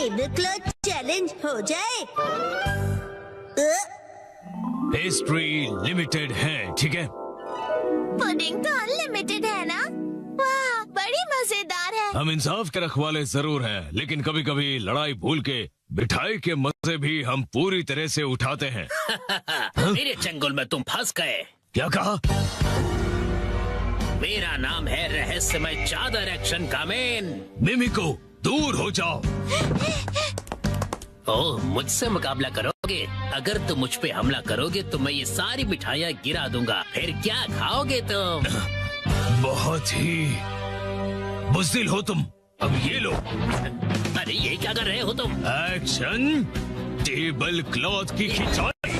Table cloth challenge हो जाए। Pastry limited है, ठीक है? पुडिंग तो अनलिमिटेड है ना? वाह, बड़ी मजेदार है। हम इंसाफ के रखवाले जरूर हैं, लेकिन कभी कभी लड़ाई भूल के मिठाई के मजे भी हम पूरी तरह से उठाते हैं। मेरे चंगुल में तुम फंस गए। क्या कहा? मेरा नाम है रहस्यमय चादर एक्शन कामेन। मिमिको, दूर हो जाओ। ओह, मुझसे मुकाबला करोगे? अगर तुम मुझ पे हमला करोगे तो मैं ये सारी मिठाइयाँ गिरा दूंगा। फिर क्या खाओगे तुम? बहुत ही बुज़दिल हो तुम। अब ये लो। अरे ये क्या कर रहे हो तुम? एक्शन टेबल क्लॉथ की खिंचाई।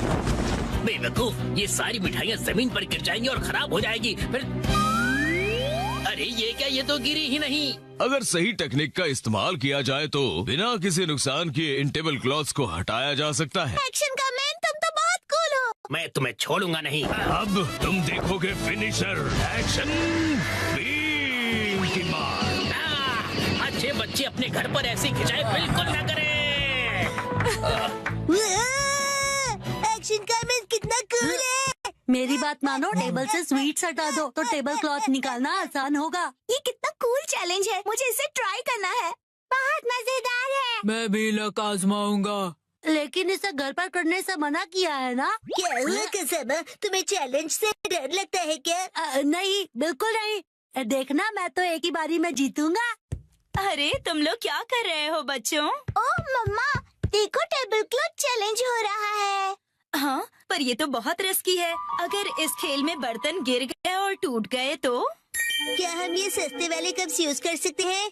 बेवकूफ, ये सारी मिठाइयाँ जमीन पर गिर जाएंगी और खराब हो जाएगी। फिर अरे ये क्या, ये तो गिरी ही नहीं। अगर सही टेक्निक का इस्तेमाल किया जाए तो बिना किसी नुकसान किए इन टेबल क्लॉथ्स को हटाया जा सकता है। एक्शन का मैन, तुम तो बहुत कूल हो। मैं तुम्हें छोड़ूंगा नहीं। अब तुम देखोगे फिनिशर। एक्शन बीम की मार। अच्छे बच्चे अपने घर पर ऐसी खिंचाई बिल्कुल न करें। एक्शन का मैन कितना कूल है। मेरी बात मानो, टेबल से स्वीट्स हटा दो तो टेबल क्लॉथ निकालना आसान होगा। ये कितना कूल चैलेंज है, मुझे इसे ट्राई करना है। बहुत मजेदार है। मैं भी लक आजमाऊंगा। लेकिन इसे घर पर करने से मना किया है ना? क्या हुआ कसम, तुम्हें चैलेंज से डर लगता है क्या? नहीं, बिल्कुल नहीं। देखना, मैं तो एक ही बारी में जीतूंगा। अरे तुम लोग क्या कर रहे हो बच्चों? ओह मम्मा, देखो टेबल क्लॉथ चैलेंज हो रहा है। हाँ, पर ये तो बहुत रिस्की है। अगर इस खेल में बर्तन गिर गए और टूट गए तो? क्या हम ये सस्ते वाले कप्स यूज कर सकते हैं?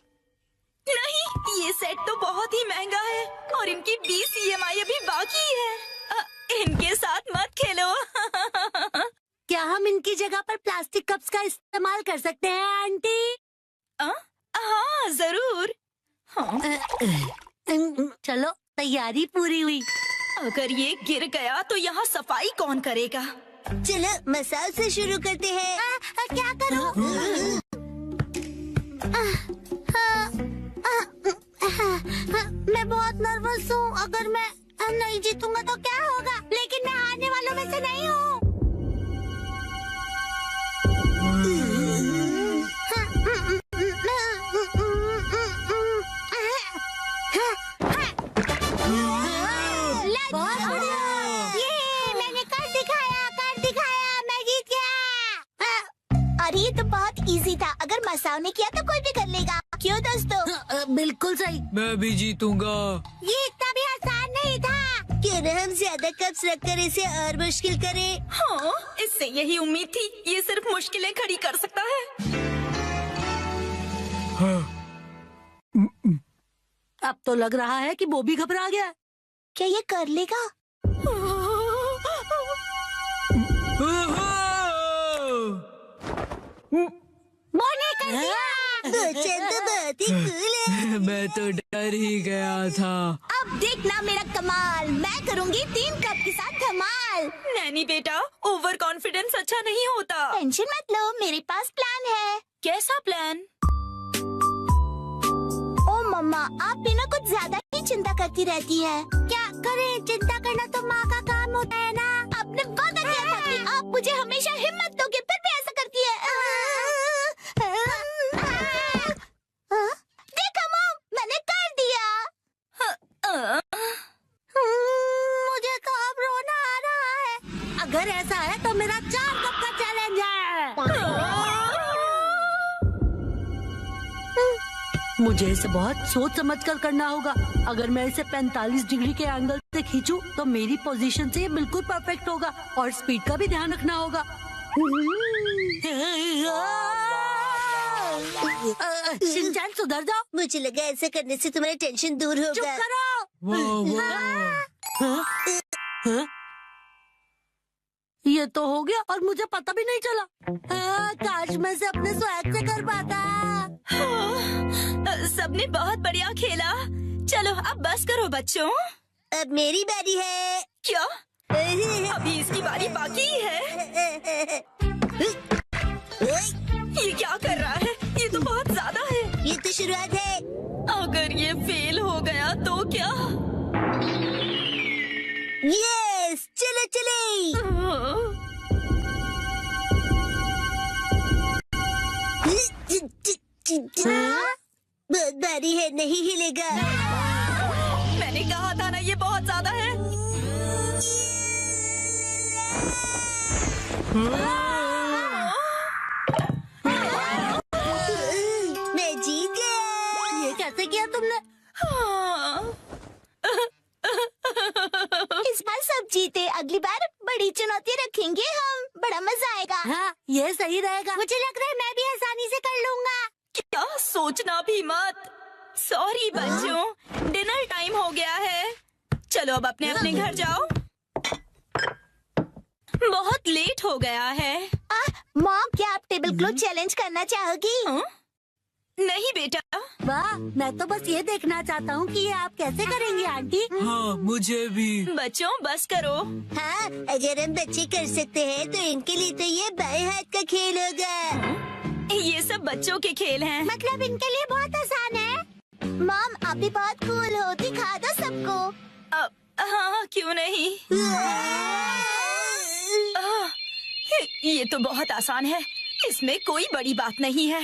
नहीं, ये सेट तो बहुत ही महंगा है और इनकी 20 EMI अभी बाकी है। इनके साथ मत खेलो। क्या हम इनकी जगह पर प्लास्टिक कप्स का इस्तेमाल कर सकते हैं आंटी? हाँ जरूर। हाँ। चलो, तैयारी पूरी हुई। अगर ये गिर गया तो यहाँ सफाई कौन करेगा? चलो मसाज से शुरू करते हैं। क्या करूं? मैं बहुत नर्वस हूँ। अगर मैं नहीं जीतूंगा तो क्या होगा? लेकिन मैं हारने वालों में से नहीं हूँ। मैंने कर दिखाया, मैं जीत गया। अरे ये तो बहुत इजी था। अगर मसाओ ने किया तो कोई भी कर लेगा। क्यों दोस्तों? बिल्कुल सही। मैं भी जीतूंगा। ये इतना भी आसान नहीं था। क्यों न हम ज्यादा कप्स रखकर इसे और मुश्किल करें? हाँ, इससे यही उम्मीद थी। ये सिर्फ मुश्किलें खड़ी कर सकता है। अब तो लग रहा है कि वो भी घबरा गया। क्या ये कर लेगा? मैंने कर दिया। चंद बहुत ही कूल है। मैं तो डर ही गया था। अब देखना मेरा कमाल। मैं करूंगी 3 कप के साथ धमाल। नैनी बेटा, ओवर कॉन्फिडेंस अच्छा नहीं होता। टेंशन मत लो, मेरे पास प्लान है। कैसा प्लान? ओ मम्मा, आप भी ना कुछ ज्यादा ही चिंता करती रहती है। क्या करें? चिंता करना तो माँ का काम होता है ना। आपने वादा किया था कि आप मुझे हमेशा हिम्मत दोगे, फिर भी ऐसा करती है। देखो मॉम, मैंने कर दिया। मुझे तो अब रोना आ रहा है। अगर ऐसा है तो मेरा 4 कप का चैलेंज है। मुझे इसे बहुत सोच समझ कर करना होगा। अगर मैं इसे 45 डिग्री के एंगल से खींचूं तो मेरी पोजीशन से ये बिल्कुल परफेक्ट होगा और स्पीड का भी ध्यान रखना होगा। शिनचैन, सुधर जाओ। मुझे लगा ऐसा करने से तुम्हारी टेंशन दूर चुप होगा। करो। हाँ? ये तो हो गया और मुझे पता भी नहीं चला। काश मैं से अपने स्वैग से कर पाता। सबने बहुत बढ़िया खेला। चलो अब बस करो बच्चों। अब मेरी बारी है। क्या? अभी इसकी बारी बाकी है। ये क्या कर रहा है? ये तो बहुत ज्यादा है। ये तो शुरुआत है। अगर ये फेल हो गया तो क्या? यस, चलो चले। बहुत भारी है, नहीं हिलेगा। मैंने कहा था ना, ये बहुत ज्यादा है। मैं जीत गया। ये कैसे किया तुमने? इस बार सब जीते, अगली बार बड़ी चुनौती रखेंगे हम, बड़ा मजा आएगा। हाँ, ये सही रहेगा। मुझे लग रहा है मैं भी आसानी से कर लूंगा। क्या सोचना भी मत। सॉरी बच्चों, डिनर टाइम हो गया है। चलो अब अपने अपने घर जाओ, बहुत लेट हो गया है। मॉम, क्या आप टेबल क्लॉथ चैलेंज करना चाहोगी? नहीं बेटा। वाह, मैं तो बस ये देखना चाहता हूँ कि ये आप कैसे करेंगी आंटी। हाँ, मुझे भी। बच्चों बस करो। हाँ, अगर हम बच्चे कर सकते हैं तो इनके लिए तो ये बाएं हाथ का खेल होगा। ये सब बच्चों के खेल हैं। मतलब इनके लिए बहुत आसान है। मॉम, आप भी बहुत कूल हो, दिखा दो सबको। हाँ, क्यों नहीं। ये तो बहुत आसान है, इसमें कोई बड़ी बात नहीं है।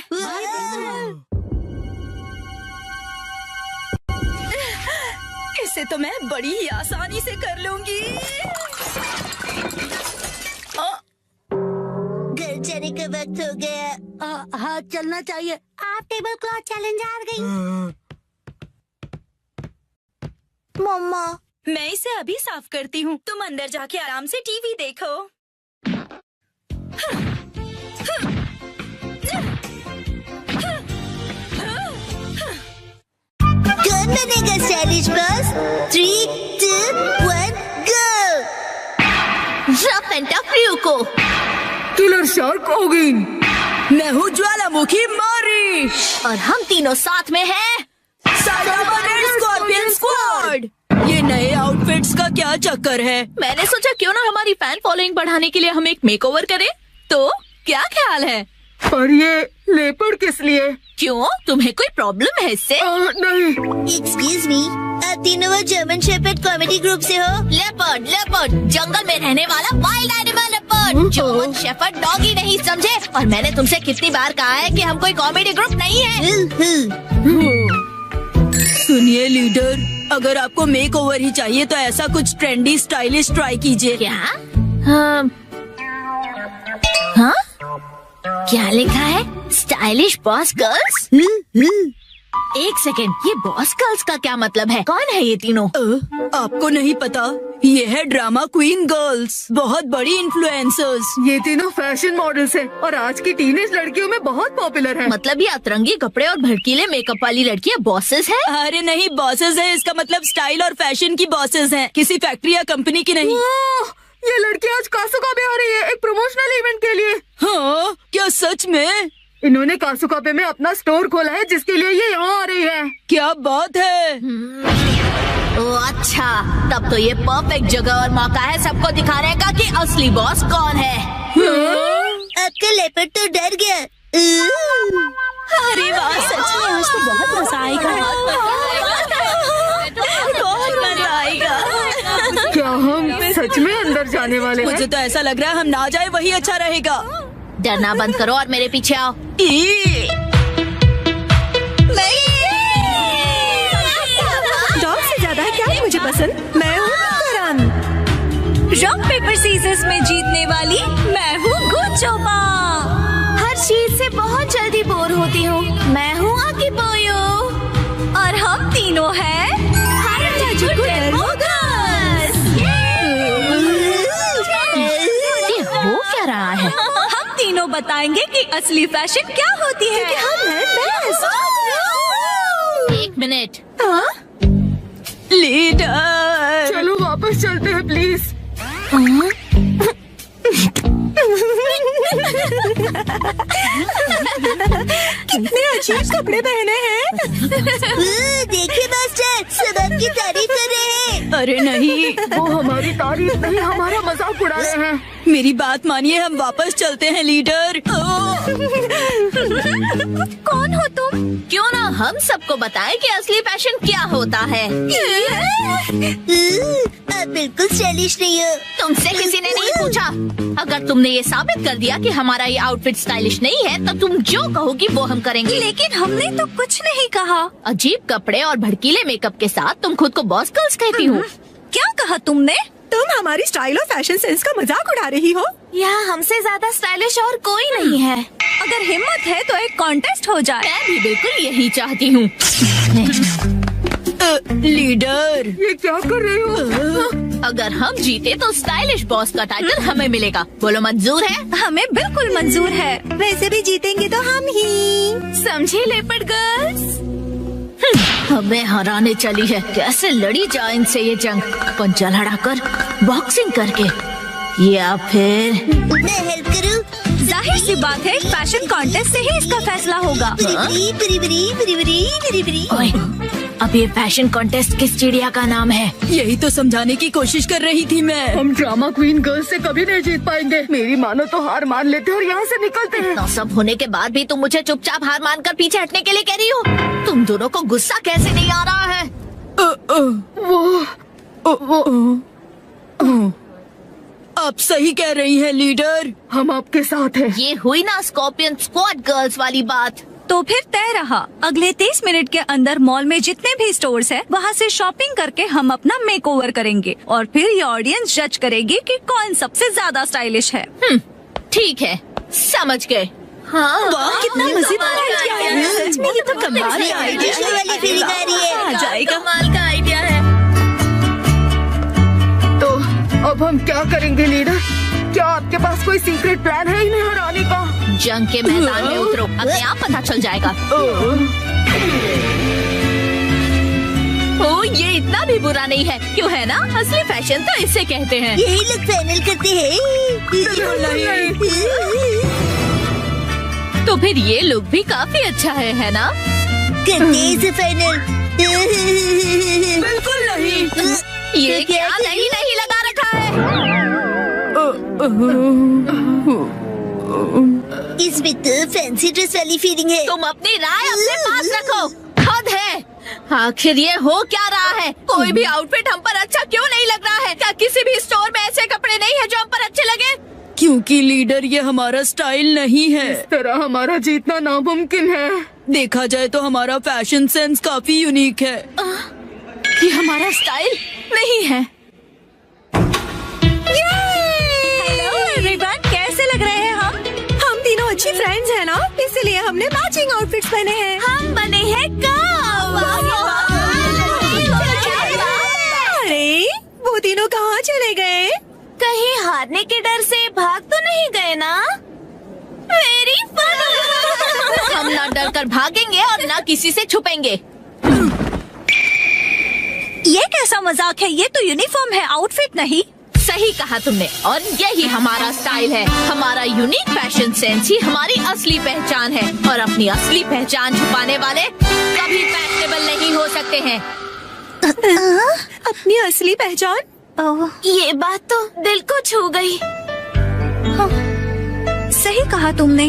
इसे तो मैं बड़ी ही आसानी से कर लूंगी। घर जाने का वक्त हो गया। हाँ, चलना चाहिए। आप टेबल क्लॉथ चैलेंज हार गई। मम्मा, मैं इसे अभी साफ करती हूँ, तुम अंदर जाके आराम से टीवी देखो। कौन बनेगा stylish boss? 3, 2, 1, go! Rough and tough को। किलर शार्क ओगिन। मैं हूँ ज्वालामुखी मारी। और हम तीनों साथ में हैं स्कॉर्पियन स्क्वाड। ये नए आउटफिट्स का क्या चक्कर है? मैंने सोचा क्यों ना हमारी फैन फॉलोइंग बढ़ाने के लिए हम एक मेकओवर करें। तो क्या ख्याल है? पर ये लेपर्ड किस लिए? क्यों, तुम्हें कोई प्रॉब्लम है इससे? नहीं। एक्सक्यूज मी, आप तीनों वो जर्मन शेपर्ड कॉमेडी ग्रुप से हो? लेपर्ड, लेपर्ड, जंगल में रहने वाला wild animal leopard. German shepherd doggy नहीं समझे। और मैंने तुमसे कितनी बार कहा है कि हम कोई कॉमेडी ग्रुप नहीं है। सुनिए लीडर, अगर आपको मेक ओवर ही चाहिए तो ऐसा कुछ ट्रेंडी स्टाइलिश ट्राई कीजिए। क्या? हाँ? क्या लिखा है? Stylish boss girls? एक सेकेंड, ये बॉस गर्ल्स का क्या मतलब है? कौन है ये तीनों? आपको नहीं पता? ये है ड्रामा क्वीन गर्ल्स, बहुत बड़ी इन्फ्लुएंसर्स। ये तीनों फैशन मॉडल्स हैं और आज की टीनेज लड़कियों में बहुत पॉपुलर है। मतलब ये अतरंगी कपड़े और भड़कीले मेकअप वाली लड़कियां बॉसेस हैं? अरे नहीं, बॉसेस है इसका मतलब स्टाइल और फैशन की बॉसेस हैं, किसी फैक्ट्री या कंपनी की नहीं। ये लड़की आज कासुकाबे आ रही है, एक प्रमोशनल इवेंट के लिए। हाँ, क्या सच में? इन्होंने कासुकाबे में अपना स्टोर खोला है जिसके लिए ये यहाँ आ रही है। क्या बात है। ओ अच्छा, तब तो ये परफेक्ट जगह और मौका है सबको दिखाने का कि असली बॉस कौन है। आपका लेपर्ड तो डर गया। अरे वाह, सच में आज तो बहुत मजा आएगा। बहुत मजा आएगा। क्या हम सच में अंदर जाने वाले हैं? मुझे तो ऐसा लग रहा है हम ना जाए वही अच्छा रहेगा। डरना बंद करो और मेरे पीछे आओ। डॉग से ज्यादा क्या है मुझे पसंद? मैं हूँ करण। रॉक पेपर सीजर्स में जीतने वाली मैं हूँ गुचोपा। हर चीज से बहुत जल्दी बोर होती हूँ। मैं हूँ आकिपोयो। और हम तीनों हैं ये हो क्या रहा है? हम तीनों बताएंगे कि असली फैशन क्या होती है। हम हैं बेस्ट। एक मिनट। लीडर, चलो वापस चलते हैं प्लीज। कितने अजीब कपड़े पहने हैं। देखिए मास्टर, सब आपकी तारीफ कर रहे हैं। अरे नहीं, वो हमारी तारीफ नहीं, हमारा मजाक उड़ा रहे हैं। मेरी बात मानिए, हम वापस चलते हैं लीडर। कौन हो तुम? क्यों ना हम सबको बताएं कि असली फैशन क्या होता है। आप बिल्कुल स्टाइलिश नहीं हो। तुमसे किसी ने नहीं पूछा। अगर तुमने ये साबित कर दिया कि हमारा ये आउटफिट स्टाइलिश नहीं है तो तुम जो कहोगी वो हम करेंगे। लेकिन हमने तो कुछ नहीं कहा। अजीब कपड़े और भड़कीले मेकअप के साथ तुम खुद को बॉस गर्ल्स कहती हो। क्या कहा तुमने? तुम हमारी स्टाइल और फैशन सेंस का मजाक उड़ा रही हो। यहाँ हमसे ज्यादा स्टाइलिश और कोई नहीं है। अगर हिम्मत है तो एक कॉन्टेस्ट हो जाए। मैं भी बिल्कुल यही चाहती हूँ। लीडर, ये क्या कर रहे हो? अगर हम जीते तो स्टाइलिश बॉस का टाइटल हमें मिलेगा। बोलो मंजूर है? हमें बिल्कुल मंजूर है। वैसे भी जीतेंगे तो हम ही। समझे लेपर्ड गर्ल्स? हमें हराने चली है। कैसे लड़ी जाए इनसे ये जंग? पंजा लड़ाकर, बॉक्सिंग करके, या फिर मैं हेल्प करूँ? जाहिर सी बात है, फैशन कॉन्टेस्ट से ही इसका फैसला होगा। ओए, अब ये फैशन कॉन्टेस्ट किस चिड़िया का नाम है? यही तो समझाने की कोशिश कर रही थी मैं। हम ड्रामा क्वीन गर्ल्स से कभी नहीं जीत पाएंगे। मेरी मानो तो हार मान लेते और यहाँ से निकलते हैं। इतना सब होने के बाद भी तुम मुझे चुपचाप हार मानकर पीछे हटने के लिए कह रही हो? तुम दोनों को गुस्सा कैसे नहीं आ रहा है? आप सही कह रही हैं लीडर। हम आपके साथ हैं। ये हुई ना स्कॉर्पियन स्क्वाड गर्ल्स वाली बात। तो फिर तय रहा, अगले 30 मिनट के अंदर मॉल में जितने भी स्टोर्स हैं, वहाँ से शॉपिंग करके हम अपना मेकओवर करेंगे और फिर ये ऑडियंस जज करेगी कि कौन सबसे ज्यादा स्टाइलिश है। ठीक है, समझ गए। हाँ, वाह, कितना मजेदार आइडिया है। सच में ये तो कमाल का आइडिया दूसरे वाली फीलिंग आ रही है। आ जाएगा। कमाल का आइडिया है। तो अब हम क्या करेंगे लीडर? क्या आपके पास कोई सीक्रेट प्लान है इन्हें हराने का? जंग के मैदान में उतरो, अपने आप पता चल जाएगा। ओ, ये इतना भी बुरा नहीं है, क्यों है ना? असली फैशन तो इसे कहते हैं। यही लोग फाइनल करते हैं। तो फिर ये लुक भी काफी अच्छा है ना? करते हैं इसे फाइनल। बिल्कुल नहीं। ये क्या नहीं लगा रखा है? इसमें तो फैंसी ड्रेस वाली फीलिंग है। तुम अपनी राय अपने पास रखो। हद है। आखिर ये हो क्या रहा है? कोई भी आउटफिट हम पर अच्छा क्यों नहीं लग रहा है? क्या किसी भी स्टोर में ऐसे कपड़े नहीं है जो हम पर अच्छे लगे? क्योंकि लीडर, ये हमारा स्टाइल नहीं है। इस तरह हमारा जीतना नामुमकिन है। देखा जाए तो हमारा फैशन सेंस काफी यूनिक है। ये हमारा स्टाइल नहीं है। हेलो एवरीवन, कैसे लग रहे हैं हम? हम तीनों अच्छी फ्रेंड्स हैं ना, इसीलिए हमने मैचिंग आउटफिट्स पहने हैं। हम बने हैं अरे, वो तीनों कहाँ चले गए? कहीं हारने के डर से भाग तो नहीं गए ना? Very fun. हम ना डर कर भागेंगे और ना किसी से छुपेंगे। ये कैसा मजाक है? ये तो यूनिफॉर्म है, आउटफिट नहीं। सही कहा तुमने, और यही हमारा स्टाइल है। हमारा यूनिक फैशन सेंस ही हमारी असली पहचान है, और अपनी असली पहचान छुपाने वाले कभी फैशनेबल नहीं हो सकते हैं। अपनी असली पहचान? ये बात तो दिल को छू गई। सही कहा तुमने।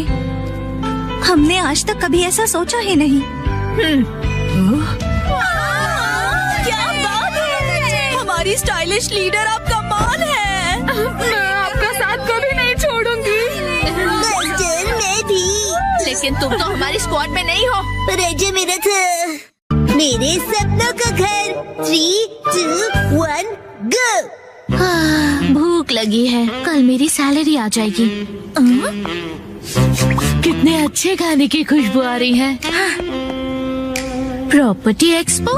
हमने आज तक कभी ऐसा सोचा ही नहीं। क्या बात है! हमारी स्टाइलिश लीडर आप कमाल है। मैं आपका साथ कभी नहीं छोड़ूंगी। मास्टर, मैं भी। लेकिन तुम तो हमारी स्क्वाड में नहीं हो। पर अजय मेरा था। मेरे सपनों का घर। 3, 2, 1 गो। भूख लगी है, कल मेरी सैलरी आ जाएगी। कितने अच्छे खाने की खुशबू आ रही है। Property expo.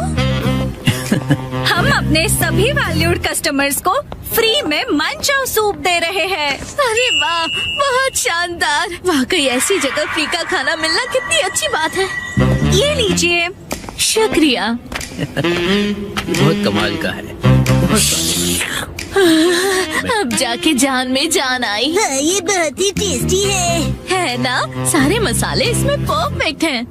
हम अपने सभी वैल्यूड कस्टमर्स को फ्री में मंचाओ सूप दे रहे हैं। अरे वाह, बहुत शानदार। वाकई ऐसी जगह फ्री का खाना मिलना कितनी अच्छी बात है। ये लीजिए। शुक्रिया। बहुत कमाल का है। अब जाके जान में जान आई हाँ, ये बहुत ही टेस्टी है ना? सारे मसाले इसमें परफेक्ट हैं।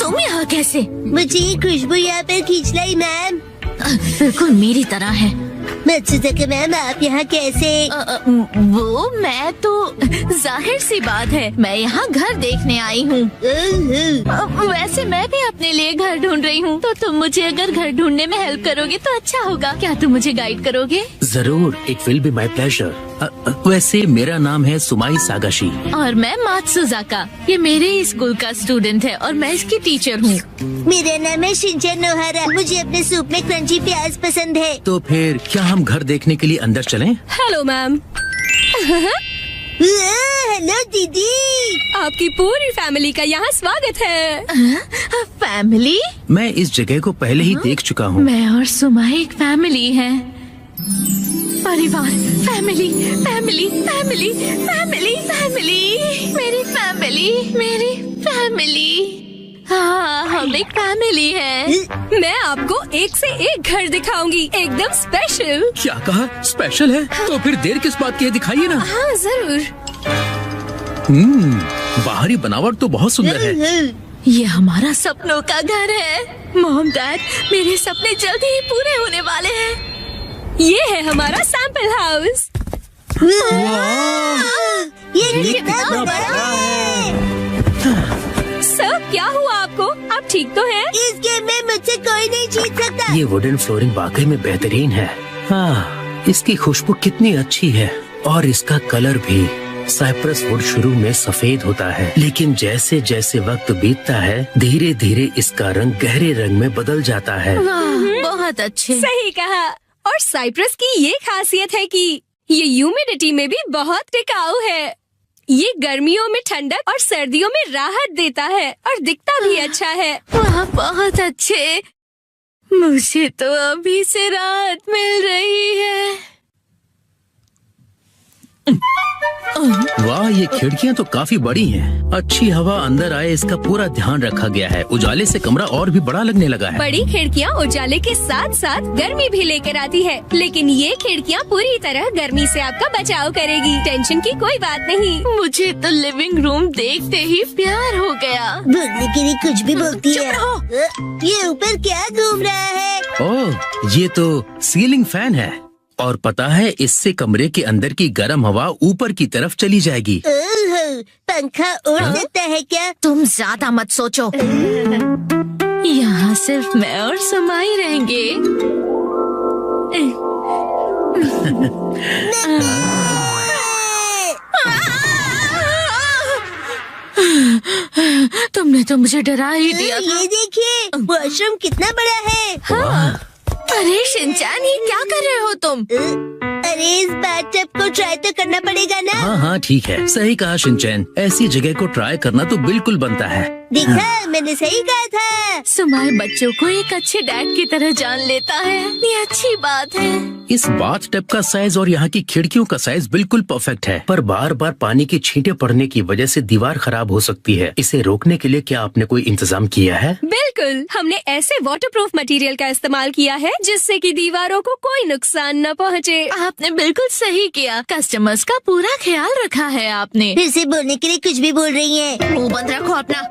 तुम यहाँ कैसे? मुझे ये खुशबू यहाँ पर खींच लाई मैम। बिल्कुल मेरी तरह है। मत्सुजाका मैम, आप यहाँ कैसे? वो मैं तो जाहिर सी बात है, मैं यहाँ घर देखने आई हूँ। वैसे मैं भी अपने लिए घर ढूंढ रही हूँ, तो तुम मुझे अगर घर ढूंढने में हेल्प करोगे तो अच्छा होगा। क्या तुम मुझे गाइड करोगे? जरूर, it will be my pleasure. वैसे मेरा नाम है सुमाई सागाशी। और मैं मात्सुजाका। ये मेरे ही स्कूल का स्टूडेंट है और मैं इसकी टीचर हूँ। मेरा नाम है शिनचैन नोहारा। मुझे अपने सूप में क्रंची प्याज पसंद है। तो फिर क्या हम घर देखने के लिए अंदर चलें? Hello ma'am. हेलो दीदी। आपकी पूरी फैमिली का यहाँ स्वागत है। फैमिली? मैं इस जगह को पहले ही देख चुका हूँ। मैं और सुमाई एक फैमिली है। परिवार, family, family, family, family, family, मेरी फैमिली। हाँ, हम एक फैमिली है। मैं आपको एक से एक घर दिखाऊंगी, एकदम स्पेशल। क्या कहा? स्पेशल है? तो फिर देर किस बात की है, दिखाइए ना। हाँ जरूर। बाहरी बनावट तो बहुत सुंदर है। ये हमारा सपनों का घर है। मॉम डैड, मेरे सपने जल्दी ही पूरे होने वाले हैं। ये है हमारा सैंपल हाउस। ये कितना बड़ा है। सर, क्या हुआ आपको? आप ठीक तो हैं? इस गेम में मुझसे कोई नहीं जीत सकता। ये वुडन फ्लोरिंग वाकई में बेहतरीन है। हाँ, इसकी खुशबू कितनी अच्छी है और इसका कलर भी। साइप्रस वुड शुरू में सफेद होता है, लेकिन जैसे जैसे वक्त बीतता है धीरे धीरे इसका रंग गहरे रंग में बदल जाता है। वाह, बहुत अच्छे। सही कहा। और साइप्रस की ये खासियत है कि ये ह्यूमिडिटी में भी बहुत टिकाऊ है। ये गर्मियों में ठंडक और सर्दियों में राहत देता है और दिखता भी अच्छा है। वाह, बहुत अच्छे। मुझे तो अभी से राहत मिल रही है। वाह, ये खिड़कियाँ तो काफी बड़ी हैं। अच्छी हवा अंदर आए इसका पूरा ध्यान रखा गया है। उजाले से कमरा और भी बड़ा लगने लगा है। बड़ी खिड़कियाँ उजाले के साथ साथ गर्मी भी लेकर आती है, लेकिन ये खिड़कियाँ पूरी तरह गर्मी से आपका बचाव करेगी। टेंशन की कोई बात नहीं। मुझे तो लिविंग रूम देखते ही प्यार हो गया। बोलने के लिए कुछ भी बोलती है। ये ऊपर क्या घूम रहा है? ओह, ये तो सीलिंग फैन है और पता है इससे कमरे के अंदर की गर्म हवा ऊपर की तरफ चली जाएगी। ओह, पंखा उड़ सकता है क्या? तुम ज्यादा मत सोचो। यहाँ सिर्फ मैं और सुमाई रहेंगे। तुमने तो मुझे डरा ही दिया था। ये देखिए, वॉशरूम कितना बड़ा है। हाँ। अरे शिनचैन, ये क्या कर रहे हो तुम? अरे इस बाथटब को ट्राई तो करना पड़ेगा ना। हाँ हाँ ठीक है, सही कहा शिनचैन। ऐसी जगह को ट्राई करना तो बिल्कुल बनता है। देखा, मैंने सही कहा था। सुमाई बच्चों को एक अच्छे डैड की तरह जान लेता है। ये अच्छी बात है। इस बाथ टब का साइज और यहाँ की खिड़कियों का साइज बिल्कुल परफेक्ट है, पर बार बार पानी की छींटे पड़ने की वजह से दीवार खराब हो सकती है। इसे रोकने के लिए क्या आपने कोई इंतजाम किया है? बिल्कुल, हमने ऐसे वाटरप्रूफ मटेरियल का इस्तेमाल किया है जिससे कि दीवारों को कोई नुकसान न पहुँचे। आपने बिल्कुल सही किया। कस्टमर्स का पूरा ख्याल रखा है आपने। फिर से बोलने के लिए कुछ भी बोल रही है। मुंह बंद रखो अपना।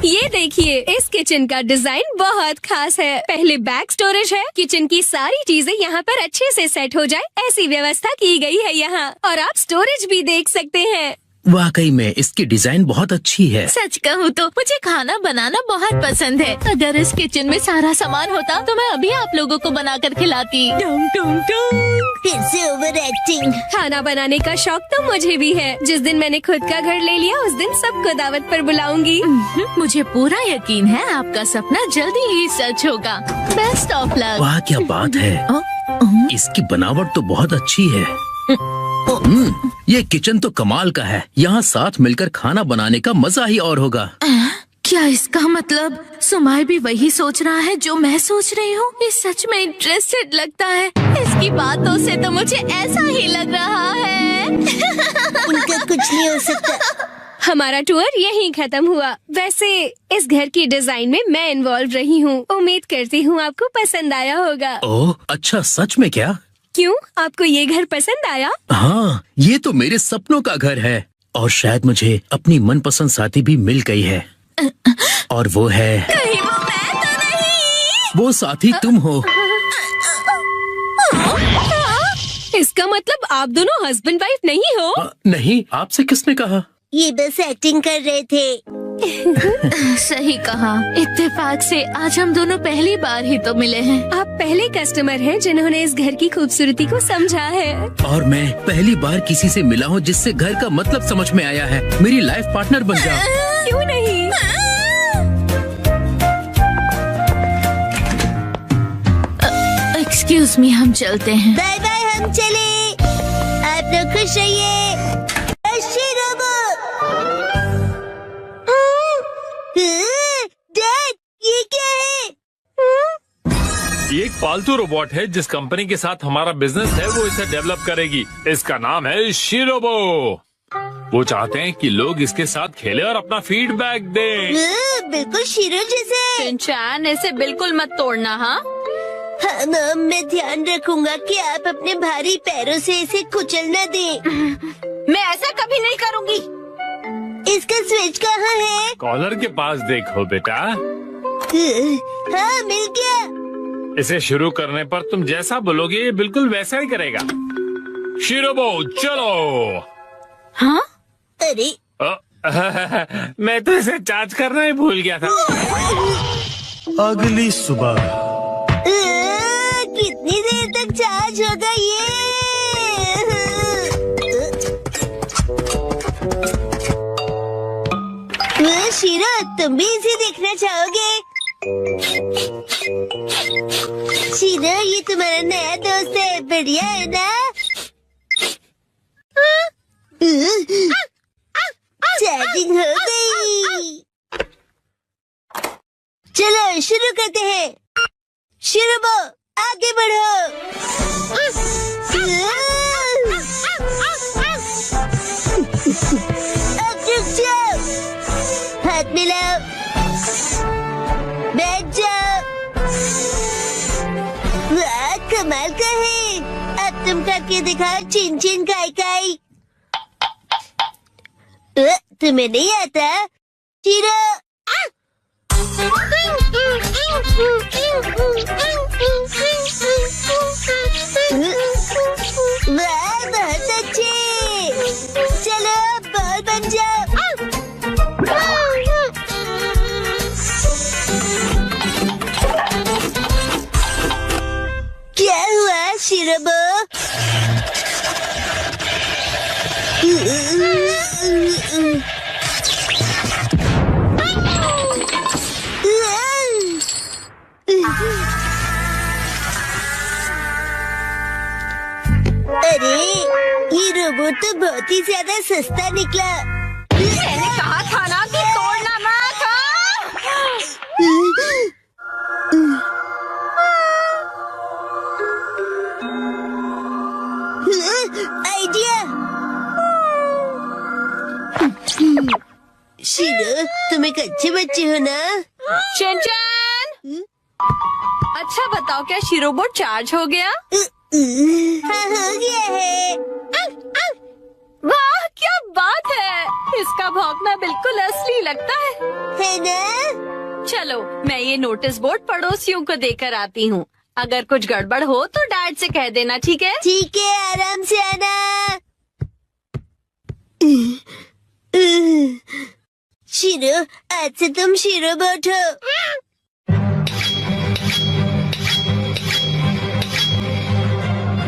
ये देखिए, इस किचन का डिजाइन बहुत खास है। पहले बैक स्टोरेज है, किचन की सारी चीजें यहाँ पर अच्छे से सेट हो जाए ऐसी व्यवस्था की गई है यहाँ। और आप स्टोरेज भी देख सकते हैं। वाकई में इसकी डिजाइन बहुत अच्छी है। सच कहूँ तो मुझे खाना बनाना बहुत पसंद है। अगर इस किचन में सारा सामान होता तो मैं अभी आप लोगों को बना कर खिलाती। टुम टुम टुम। फिर से ओवर एक्टिंग। खाना बनाने का शौक तो मुझे भी है। जिस दिन मैंने खुद का घर ले लिया उस दिन सबको दावत पर बुलाऊंगी। मुझे पूरा यकीन है आपका सपना जल्दी ही सच होगा। Best of luck. वाह, क्या बात है। इसकी बनावट तो बहुत अच्छी है। ये किचन तो कमाल का है। यहाँ साथ मिलकर खाना बनाने का मजा ही और होगा। क्या इसका मतलब सुमाई भी वही सोच रहा है जो मैं सोच रही हूँ? ये सच में इंटरेस्टेड लगता है। इसकी बातों से तो मुझे ऐसा ही लग रहा है। उनका कुछ नहीं हो सकता। हमारा टूर यहीं खत्म हुआ। वैसे इस घर की डिजाइन में मैं इन्वॉल्व रही हूँ। उम्मीद करती हूँ आपको पसंद आया होगा। ओह अच्छा, सच में क्या? क्यों, आपको ये घर पसंद आया? हाँ, ये तो मेरे सपनों का घर है और शायद मुझे अपनी मनपसंद साथी भी मिल गई है। और वो है कहीं वो मैं तो नहीं? वो साथी तुम हो। इसका मतलब आप दोनों हस्बैंड वाइफ नहीं हो? नहीं, आपसे किसने कहा? ये बस एक्टिंग कर रहे थे। सही कहा। इत्तेफाक से आज हम दोनों पहली बार ही तो मिले हैं। आप पहले कस्टमर हैं जिन्होंने इस घर की खूबसूरती को समझा है। और मैं पहली बार किसी से मिला हूँ जिससे घर का मतलब समझ में आया है। मेरी लाइफ पार्टनर बन जाओ। क्यों नहीं? एक्सक्यूज मी, हम चलते हैं। बाय बाय, हम चले। आप लोग खुश रहिए। डैड, ये क्या है? ये एक पालतू रोबोट है। जिस कंपनी के साथ हमारा बिजनेस है वो इसे डेवलप करेगी। इसका नाम है शिरोबो। वो चाहते हैं कि लोग इसके साथ खेलें और अपना फीडबैक दें। बिल्कुल शीरो जैसे। चिंचान, इसे बिल्कुल मत तोड़ना। हाँ हाँ मैम, मैं ध्यान रखूंगा कि आप अपने भारी पैरों से इसे कुचल न दें। मैं ऐसा कभी नहीं करूँगी। इसका स्विच कहाँ है? कॉलर के पास देखो बेटा। हाँ, मिल गया। इसे शुरू करने पर तुम जैसा बोलोगे ये बिल्कुल वैसा ही करेगा। शिरोबो चलो। हाँ? अरे मैं तो इसे चार्ज करना ही भूल गया था। अगली सुबह कितनी देर तक चार्ज होगा ये? शीरो, तुम भी इसे देखना चाहोगे? शीरो, ये तुम्हारा नया दोस्त है, बढ़िया है ना? चार्जिंग हो गई। चलो शुरू करते हैं। शिरोबो, आगे बढ़ो। अब रुक जाओ, हाथ मिलाओ, बैठ जाओ। वाह, कमाल का है। अब तुम करके दिखाओ चिन चिन काई काई। तुम्हें नहीं आता? शिरो, वाह, बहुत अच्छे। चलो बॉल बन जाओ। क्या हुआ शिरोबो? अरे, ये रोबोट तो बहुत ही ज्यादा सस्ता निकला। मैंने कहा था ना कि तोड़ना मत। आइडिया। शिरो, तुम एक अच्छे बच्चे हो ना? चिंचान, अच्छा बताओ, क्या शिरोबोट चार्ज हो गया? हाँ, हो गया है। वाह, क्या बात है। इसका भौंकना बिल्कुल असली लगता है ना? चलो, मैं ये नोटिस बोर्ड पड़ोसियों को देकर आती हूँ। अगर कुछ गड़बड़ हो तो डैड से कह देना, ठीक है? ठीक है, आराम से आना। शिरो, आज से तुम शिरोबोट हो।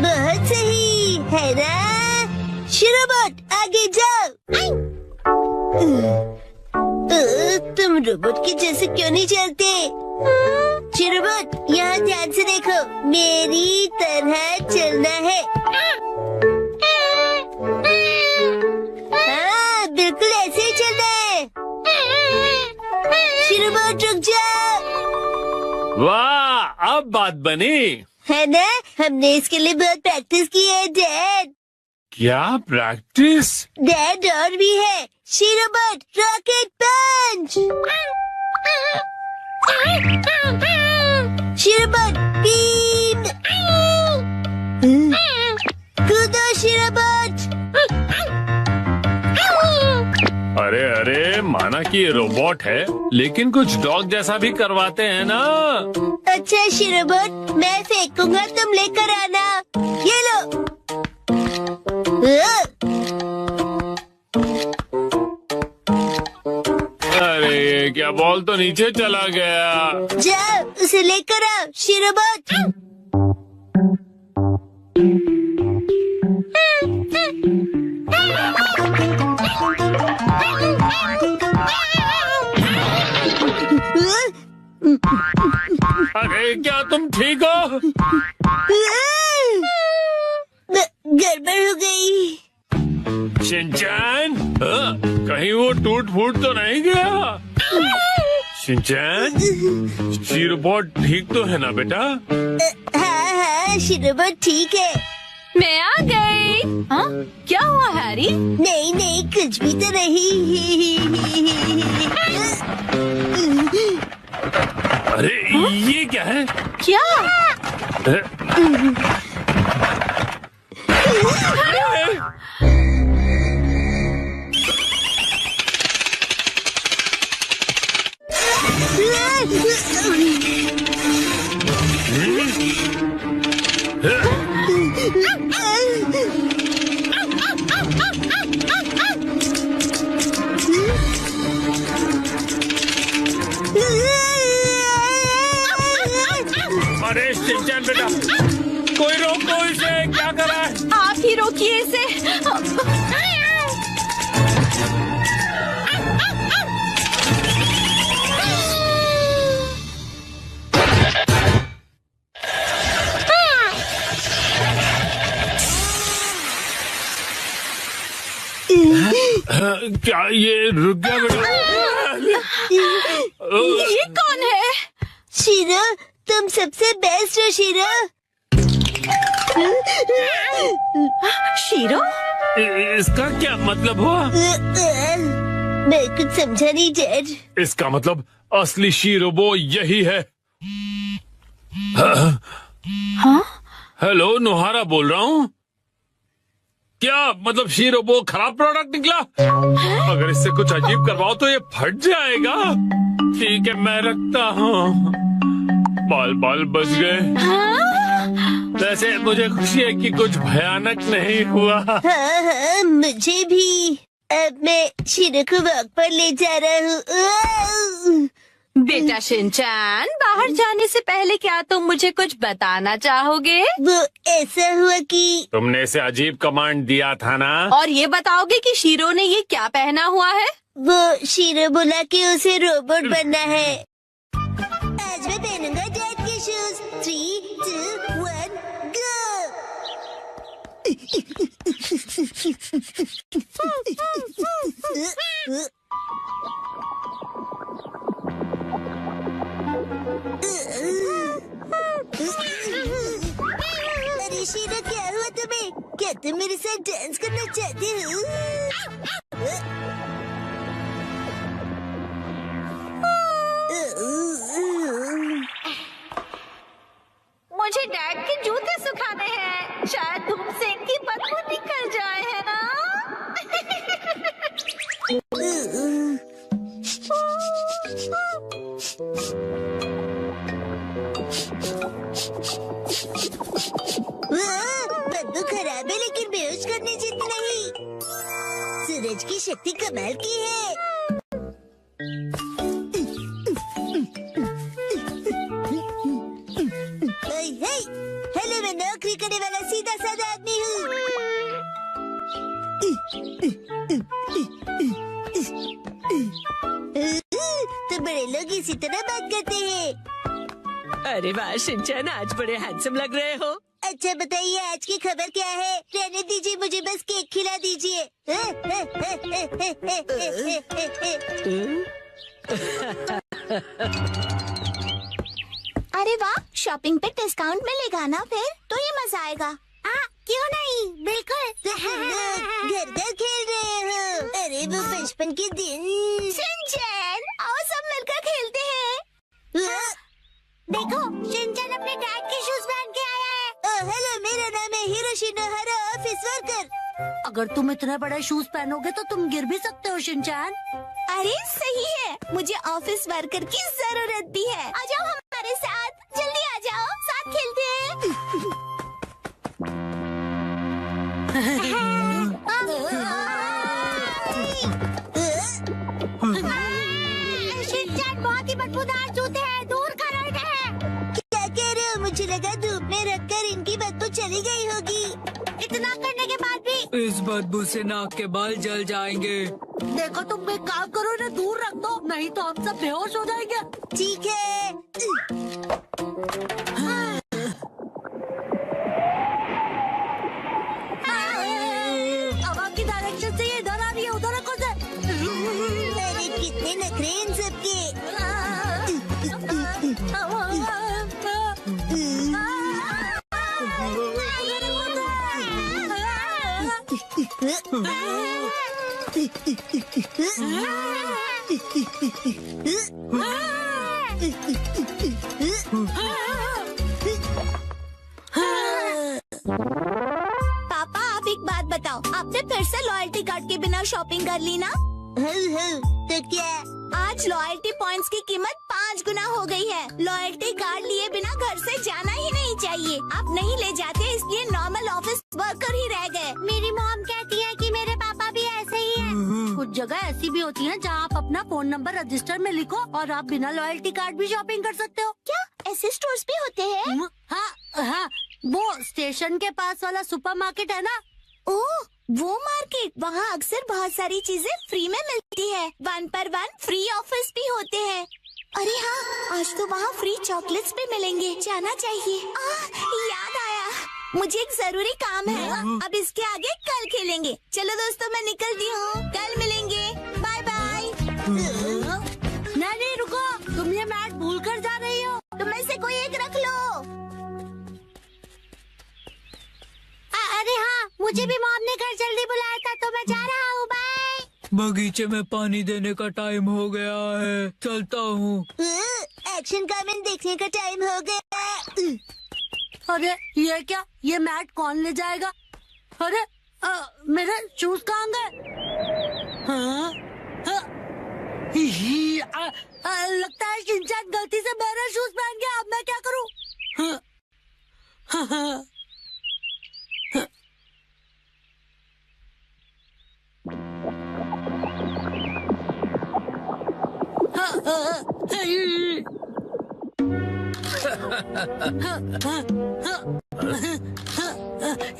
बहुत सही है ना? शिरोबोट, आगे जाओ। तुम रोबोट के जैसे क्यों नहीं चलते? शिरोबोट, यहाँ ध्यान से देखो, मेरी तरह चलना है। हाँ, बिल्कुल ऐसे ही चलना है। शिरोबोट, रुक जाओ। वाह, अब बात बनी है ना? हमने इसके लिए बहुत प्रैक्टिस की है डैड। क्या प्रैक्टिस? डैड, और भी है। शिरोबोट, रॉकेट पंच। शिरोबोट, बीम। कूदो शिरोबोट। अरे अरे, माना माना कि ये रोबोट है, लेकिन कुछ डॉग जैसा भी करवाते हैं ना। अच्छा शिरोबोट, मैं फेंकूंगा, तुम लेकर आना। ये लो। अरे क्या बॉल तो नीचे चला गया। जाओ उसे लेकर आओ शिरोबोट। अरे क्या तुम ठीक हो? गड़बड़ हो गई। शिनचैन, कहीं वो टूट फूट तो नहीं गया? शिनचैन, शिरोबोट ठीक तो है ना बेटा? हाँ शिरोबोट ठीक है। मैं आ गई। हाँ, क्या हुआ हैरी? नहीं कुछ भी तो नहीं। अरे ये क्या है? क्या? अरे शिनचैन बेटा, कोई रोको इसे, क्या कर रहा है? आप ही रोकिए इसे। क्या ये रुक गया बेटा? ये कौन है? शीरो, तुम सबसे बेस्ट हो शीरो। शीरो? इसका क्या मतलब हुआ? मैं कुछ समझा नहीं डैड। इसका मतलब असली शीरोबो यही है। हाँ? हेलो, नुहारा बोल रहा हूँ। क्या मतलब शीरोबो खराब प्रोडक्ट निकला? अगर इससे कुछ अजीब करवाओ तो ये फट जाएगा। ठीक है, मैं रखता हूँ। बाल बच गए। वैसे मुझे खुशी है कि कुछ भयानक नहीं हुआ। हाँ मुझे भी। अब मैं शीरो को वॉक पर ले जा रहा हूँ। बेटा शिनचैन, बाहर जाने से पहले क्या तुम मुझे कुछ बताना चाहोगे? वो ऐसा हुआ कि तुमने इसे अजीब कमांड दिया था ना? और ये बताओगे कि शीरो ने ये क्या पहना हुआ है? वो शीरो बोला कि उसे रोबोट बनना है। आज मैं पहनूंगा डैड के शूज। 3, 2, 1 गो। अरे शीरो, क्या हुआ तुम्हें? क्या तुम मेरे साथ डांस करना चाहते हो? मुझे डैड के जूते सुखाने हैं। शायद धूप से इनकी बदबू निकल जाए, है ना? बदबू खराब है लेकिन बेहोश करने जितनी नहीं। सूरज की शक्ति कमाल की है। हेलो, मैं नौकरी करने वाला सीधा साधा आदमी हूँ। तो बड़े लोग इसी तरह बात करते हैं। अरे वाह शिनचैन, आज बड़े हैंडसम लग रहे हो। अच्छा बताइए, आज की खबर क्या है? रहने दीजिए, मुझे बस केक खिला दीजिए। अरे वाह, शॉपिंग पे डिस्काउंट मिलेगा ना, फिर तो ये मजा आएगा। क्यों नहीं, बिल्कुल। घर घर खेल रहे हो? अरे वो बचपन के दिन। शिनचैन, आओ सब मिलकर खेलते हैं। देखो, शिनचैन अपने डैड के शूज पहन के आया है। हेलो, मेरा नाम है हिरोशी नोहारा, ऑफिस वर्कर। अगर तुम इतने बड़े शूज पहनोगे तो तुम गिर भी सकते हो शिनचैन। अरे सही है, मुझे ऑफिस वर्कर की जरूरत भी है। आ जाओ हमारे साथ, जल्दी आ जाओ, साथ खेलते हैं। शिनचैन बहुत ही बदबूदार जूते हैं, दूर करो इन्हें। क्या कह रहे हो? मुझे लगा धूप में रखकर इनकी बदबू चली गई होगी। इतना करने के बाद भी इस बदबू से नाक के बाल जल जाएंगे। देखो तुम एक काम करो, इन्हें दूर रख दो, नहीं तो हम सब बेहोश हो जाएंगे। ठीक है। हवा की डायरेक्शन से ये इधर आ रही है, उधर रखो से। अरे कितने नखरे इन सबके। पापा आप एक बात बताओ, आपने फिर से लॉयल्टी कार्ड के बिना शॉपिंग कर ली ना? तो क्या? आज लॉयल्टी पॉइंट्स की कीमत 5 गुना हो गई है। लॉयल्टी कार्ड लिए बिना घर से जाना ही नहीं चाहिए। आप नहीं ले जाते, इसलिए नॉर्मल ऑफिस वर्कर ही रह गए। मेरी मॉम कहती है कि मेरे पापा भी ऐसे ही हैं। कुछ जगह ऐसी भी होती है जहाँ आप अपना फोन नंबर रजिस्टर में लिखो और आप बिना लॉयल्टी कार्ड भी शॉपिंग कर सकते हो। क्या ऐसे स्टोर्स भी होते हैं? हाँ, वो स्टेशन के पास वाला सुपरमार्केट है ना। ओह, वो मार्केट, वहाँ अक्सर बहुत सारी चीजें फ्री में मिलती है। 1 पर 1 फ्री ऑफर्स भी होते हैं। अरे हाँ, आज तो वहाँ फ्री चॉकलेट्स भी मिलेंगे, जाना चाहिए। याद आया, मुझे एक जरूरी काम है। अब इसके आगे कल खेलेंगे। चलो दोस्तों, मैं निकलती हूँ, कल मिलेंगे, बाय बाय। नहीं रुको, तुम ये मैट भूल कर जा रही हो। तुम में से कोई एक रख लो। अरे हाँ, मुझे भी मॉम ने घर जल्दी बुलाया था, तो मैं जा रहा हूँ, बाय। बगीचे में पानी देने का टाइम हो गया है, चलता हूँ। एक्शन कमेंट देखने का टाइम हो गया। अरे ये क्या, ये मैट कौन ले जाएगा? अरे मेरे शूज कहाँ गए? लगता है शिनचैन गलती से मेरे शूज पहन गया। अब मैं क्या करूँ?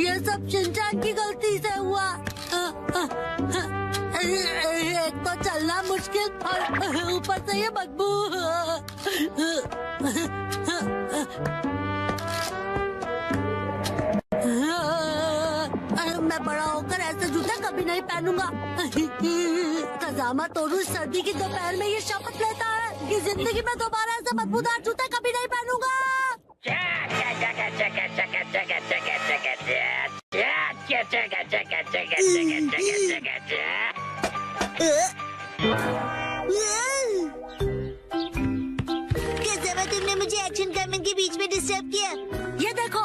ये सब शिनचैन की गलती से हुआ। एक तो चलना मुश्किल और ऊपर से ये बदबू। मैं बड़ा होकर ऐसे जूते कभी नहीं पहनूंगा। कजामा तोरू सर्दी की दोपहर में ये शपथ लेता है कि जिंदगी में दोबारा ऐसे बदबूदार जूते कभी नहीं पहनूंगा। कजामा, तुमने मुझे एक्शन कमेंट के बीच में डिस्टर्ब किया। ये देखो।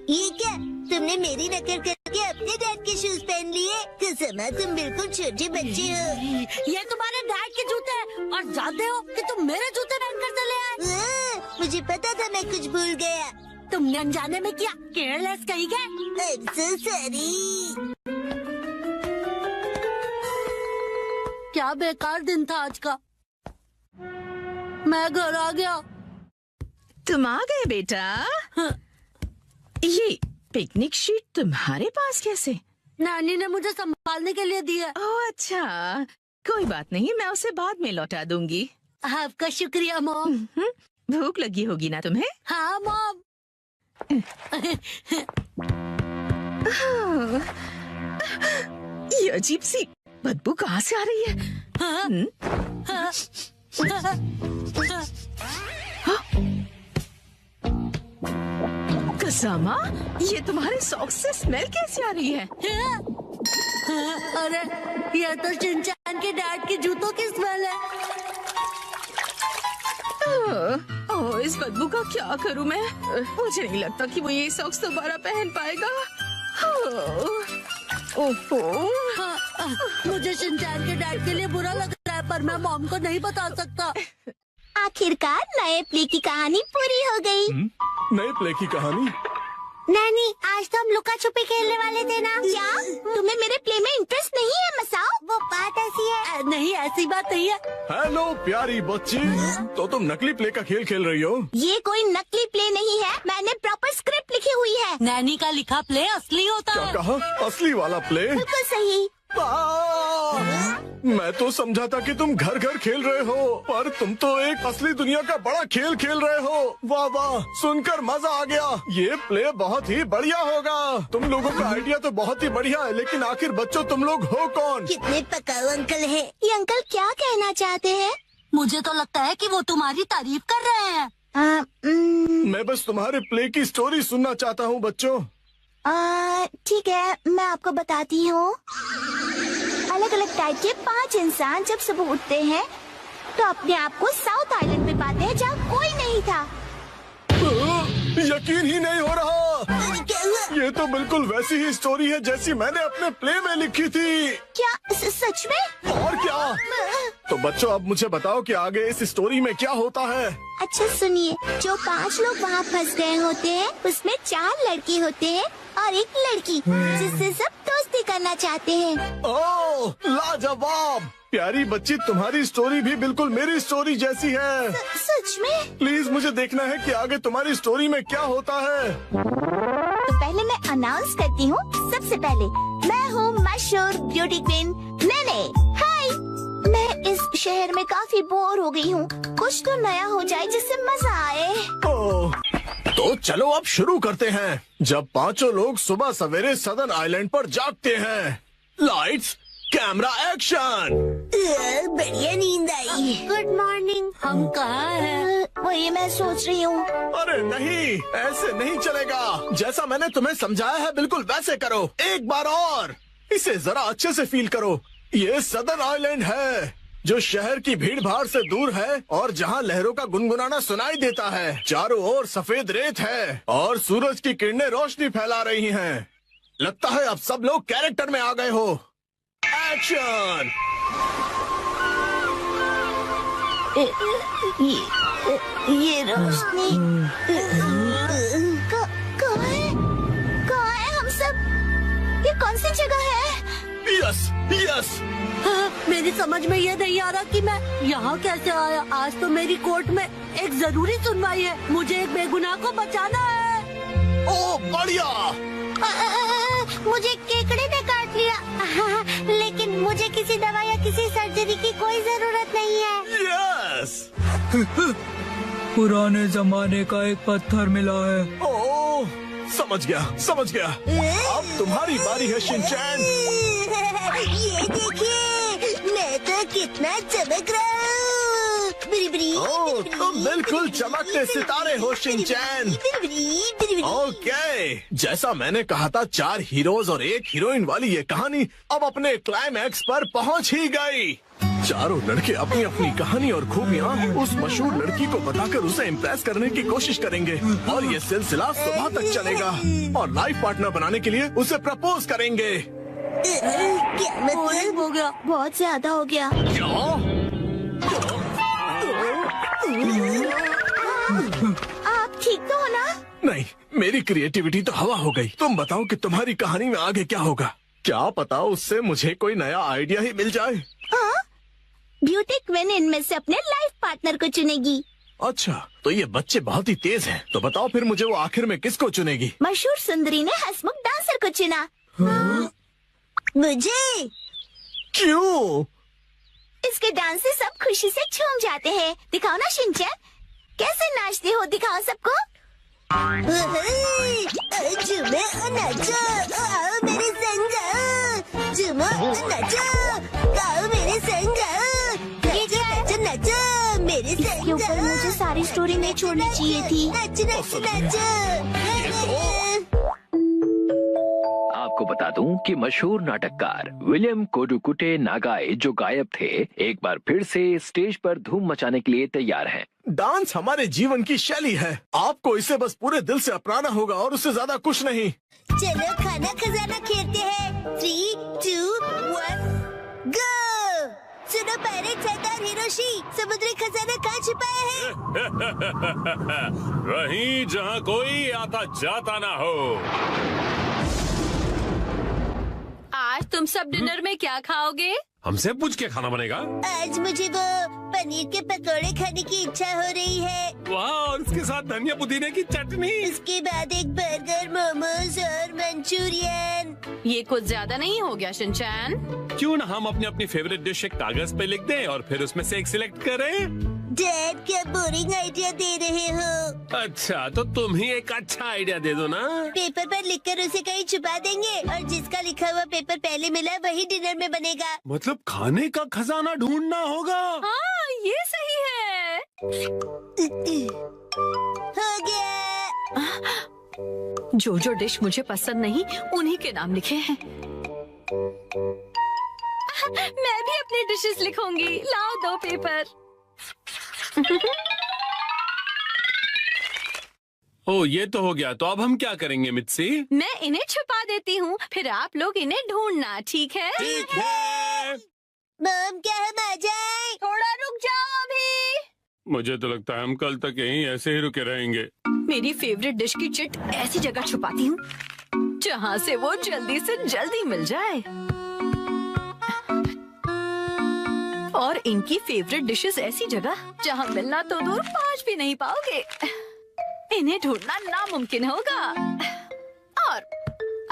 ये क्या? तुमने मेरी नकल करके अपने डैड के शूज पहन लिए। कजामा, तुम बिल्कुल छोटे बच्चे हो। ये तुम्हारे डैड के जूते हैं और जानते हो कि तुम मेरे जूते पहनकर चले आए। मुझे पता था मैं कुछ भूल गया। तुमने अनजाने में किया, केयरलेस कहीं गए। I'm so sorry। क्या बेकार दिन था आज का। मैं घर आ गया। तुम आ गए बेटा। ये पिकनिक शीट तुम्हारे पास कैसे? नानी ने मुझे संभालने के लिए दी है। ओह अच्छा, कोई बात नहीं, मैं उसे बाद में लौटा दूंगी। आपका शुक्रिया मॉम। भूख लगी होगी ना तुम्हें? हाँ मॉम। ये अजीब सी बदबू कहाँ से आ रही है? कजामा, ये तुम्हारे सॉक्स से स्मेल कैसे आ रही है? अरे ये तो शिनचैन के डैड के जूतों की स्मेल है। ओह, इस बदबू का क्या करूं मैं? मुझे नहीं लगता कि वो ये सॉक्स दोबारा पहन पाएगा। ओह, मुझे शिनचैन के डैड के लिए बुरा लग रहा है, पर मैं मॉम को नहीं बता सकता। आखिरकार नए प्ले की कहानी पूरी हो गई। नए प्ले की कहानी? नानी, आज तो हम लुका छुपी खेलने वाले थे ना। क्या तुम्हें मेरे प्ले में इंटरेस्ट नहीं है मसाओ? वो बात ऐसी है। नहीं, ऐसी बात नहीं है। हेलो प्यारी बच्ची, तो तुम नकली प्ले का खेल खेल रही हो? ये कोई नकली प्ले नहीं है, मैंने प्रॉपर स्क्रिप्ट लिखी हुई है। नैनी का लिखा प्ले असली होता क्या है। कहा? असली वाला प्ले? बिल्कुल सही। मैं तो समझा था कि तुम घर घर खेल रहे हो, पर तुम तो एक असली दुनिया का बड़ा खेल खेल रहे हो। वाह वाह, सुनकर मजा आ गया। ये प्ले बहुत ही बढ़िया होगा। तुम लोगों का आइडिया तो बहुत ही बढ़िया है, लेकिन आखिर बच्चों तुम लोग हो कौन? कितने पकाऊ अंकल है। ये अंकल क्या कहना चाहते हैं? मुझे तो लगता है कि वो तुम्हारी तारीफ कर रहे हैं। मैं बस तुम्हारे प्ले की स्टोरी सुनना चाहता हूँ बच्चों। ठीक है, मैं आपको बताती हूँ। अलग अलग टाइप के 5 इंसान जब सुबह उठते हैं तो अपने आप को साउथ आइलैंड पे पाते हैं जहाँ कोई नहीं था। यकीन ही नहीं हो रहा। ये तो बिल्कुल वैसी ही स्टोरी है जैसी मैंने अपने प्ले में लिखी थी। क्या सच में? और क्या? तो बच्चों, अब मुझे बताओ कि आगे इस स्टोरी में क्या होता है। अच्छा सुनिए, जो 5 लोग वहाँ फंस गए होते हैं उसमें 4 लड़के होते हैं और 1 लड़की, जिससे सब दोस्ती करना चाहते हैं। ओह लाजवाब! प्यारी बच्ची, तुम्हारी स्टोरी भी बिल्कुल मेरी स्टोरी जैसी है। सच में? प्लीज मुझे देखना है कि आगे तुम्हारी स्टोरी में क्या होता है। तो पहले मैं अनाउंस करती हूँ। सबसे पहले, मैं हूँ मशहूर ब्यूटी क्वीन नैने। हाय, मैं इस शहर में काफी बोर हो गई हूँ। कुछ तो नया हो जाए जिससे मजा आए। ओह, तो चलो अब शुरू करते हैं। जब 5 लोग सुबह सवेरे सदर्न आइलैंड पर जागते हैं। Lights, camera, action. बढ़िया नींद आई। Good morning. हम कहाँ हैं? वही मैं सोच रही हूँ। अरे नहीं, ऐसे नहीं चलेगा। जैसा मैंने तुम्हें समझाया है बिल्कुल वैसे करो। एक बार और, इसे जरा अच्छे से फील करो। ये सदर्न आइलैंड है जो शहर की भीड़ भाड़ से दूर है और जहाँ लहरों का गुनगुनाना सुनाई देता है। चारों ओर सफेद रेत है और सूरज की किरणें रोशनी फैला रही हैं। लगता है अब सब लोग कैरेक्टर में आ गए हो। एक्शन। ये रोशनी कहाँ है हम सब? ये कौन सी जगह है? Yes yes. मेरी समझ में ये नहीं आ रहा कि मैं यहाँ कैसे आया। आज तो मेरी कोर्ट में एक जरूरी सुनवाई है। मुझे एक बेगुनाह को बचाना है। ओ बढ़िया। मुझे केकड़े ने काट लिया, लेकिन मुझे किसी दवा या किसी सर्जरी की कोई जरूरत नहीं है। यस। पुराने जमाने का एक पत्थर मिला है। ओह, समझ गया समझ गया। अब तुम्हारी बारी है शिनचैन। ये देखिए, मैं तो कितना चमक रहा हूँ। ओह, तुम बिल्कुल चमकते सितारे हो शिनचैन। ओके, जैसा मैंने कहा था 4 हीरोज और 1 हीरोइन वाली ये कहानी अब अपने क्लाइमैक्स पर पहुंच ही गई। चारों लड़के अपनी अपनी कहानी और खूबियाँ उस मशहूर लड़की को बताकर उसे इम्प्रेस करने की कोशिश करेंगे और ये सिलसिला सुबह तक चलेगा और लाइफ पार्टनर बनाने के लिए उसे प्रपोज करेंगे। क्या मतलब? हो गया, बहुत ज्यादा हो गया। आप ठीक तो हो ना? नहीं, मेरी क्रिएटिविटी तो हवा हो गई। तुम बताओ कि तुम्हारी कहानी में आगे क्या होगा। क्या पता उससे मुझे कोई नया आइडिया ही मिल जाए। ब्यूटी क्वीन इनमें से अपने लाइफ पार्टनर को चुनेगी। अच्छा, तो ये बच्चे बहुत ही तेज हैं। तो बताओ फिर मुझे वो आखिर में किसको चुनेगी? मशहूर सुंदरी ने हंसमुख डांसर को चुना। मुझे? क्यों? इसके डांस से सब खुशी से झूम जाते हैं। दिखाओ ना शिनचैन, कैसे नाचते हो, दिखाओ सबको। झूमो और नाचो, आओ मेरे संग आओ। झूमो और नाचो, आओ मेरे संग आओ। नाचो नाचो नाचो मेरे संग इसके ऊपर मुझे सारी स्टोरी नहीं छोड़नी चाहिए थी। नाचो नाचो नाचो। आपको बता दूं कि मशहूर नाटककार विलियम कोडुकुटे नागाई जो गायब थे, एक बार फिर से स्टेज पर धूम मचाने के लिए तैयार हैं। डांस हमारे जीवन की शैली है। आपको इसे बस पूरे दिल से अपनाना होगा और उससे ज्यादा कुछ नहीं। चलो खाना खजाना खेलते हैं। 3, 2, 1 गो। सुनो पायरेट सरदार हिरोशी, समुद्री खजाना कहाँ छिपाया है? वहीं जहाँ कोई आता जाता ना हो। आज तुम सब डिनर में क्या खाओगे? हमसे पूछ के खाना बनेगा। आज मुझे वो पनीर के पकोड़े खाने की इच्छा हो रही है। वाह, और उसके साथ धनिया पुदीने की चटनी। इसके बाद एक बर्गर, मोमोज और मंचूरियन। ये कुछ ज्यादा नहीं हो गया शिनचैन? क्यों ना हम अपनी अपनी फेवरेट डिश एक कागज पे लिख दें और फिर उसमें से एक सिलेक्ट करें। डैड, क्या बोरिंग आइडिया दे रहे हो? अच्छा, तो तुम ही एक अच्छा आइडिया दे दो ना। पेपर पर लिखकर उसे कहीं छुपा देंगे और जिसका लिखा हुआ पेपर पहले मिला वही डिनर में बनेगा। मतलब खाने का खजाना ढूंढना होगा। हाँ, ये सही है। हो गया। जो जो डिश मुझे पसंद नहीं उन्हीं के नाम लिखे हैं। मैं भी अपनी डिशेस लिखूंगी। लाओ 2 पेपर। ओ, ये तो हो गया। तो अब हम क्या करेंगे मित्सी? मैं इन्हें छुपा देती हूँ, फिर आप लोग इन्हें ढूंढना, ठीक है? ठीक है। मॉम, क्या हम आ जाएं? थोड़ा रुक जाओ अभी। मुझे तो लगता है हम कल तक यहीं ऐसे ही रुके रहेंगे। मेरी फेवरेट डिश की चिट ऐसी जगह छुपाती हूँ जहाँ से वो जल्दी से जल्दी मिल जाए। और इनकी फेवरेट डिशेस ऐसी जगह जहाँ मिलना तो दूर पहुँच भी नहीं पाओगे। इन्हें ढूंढना नामुमकिन होगा। और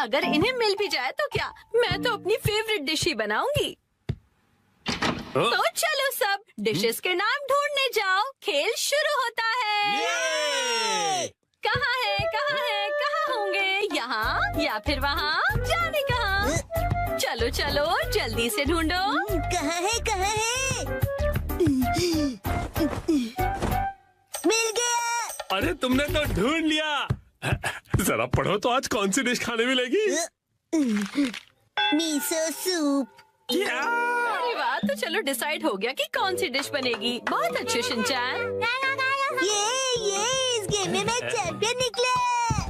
अगर इन्हें मिल भी जाए तो क्या, मैं तो अपनी फेवरेट डिश ही बनाऊंगी। तो चलो सब डिशेस के नाम ढूंढने जाओ। खेल शुरू होता है। कहाँ है, कहाँ है, कहाँ होंगे? यहाँ या फिर वहाँ? जाने कहाँ? चलो चलो जल्दी से ढूंढो। कहाँ है, कहाँ है? मिल गया। अरे तुमने तो ढूंढ लिया। जरा पढ़ो तो आज कौन सी डिश खाने मिलेगी? Miso soup. क्या? अरे वाह, तो चलो डिसाइड हो गया कि कौन सी डिश बनेगी। बहुत अच्छे शिनचैन। ये इस गेम में मैं चैंपियन निकला।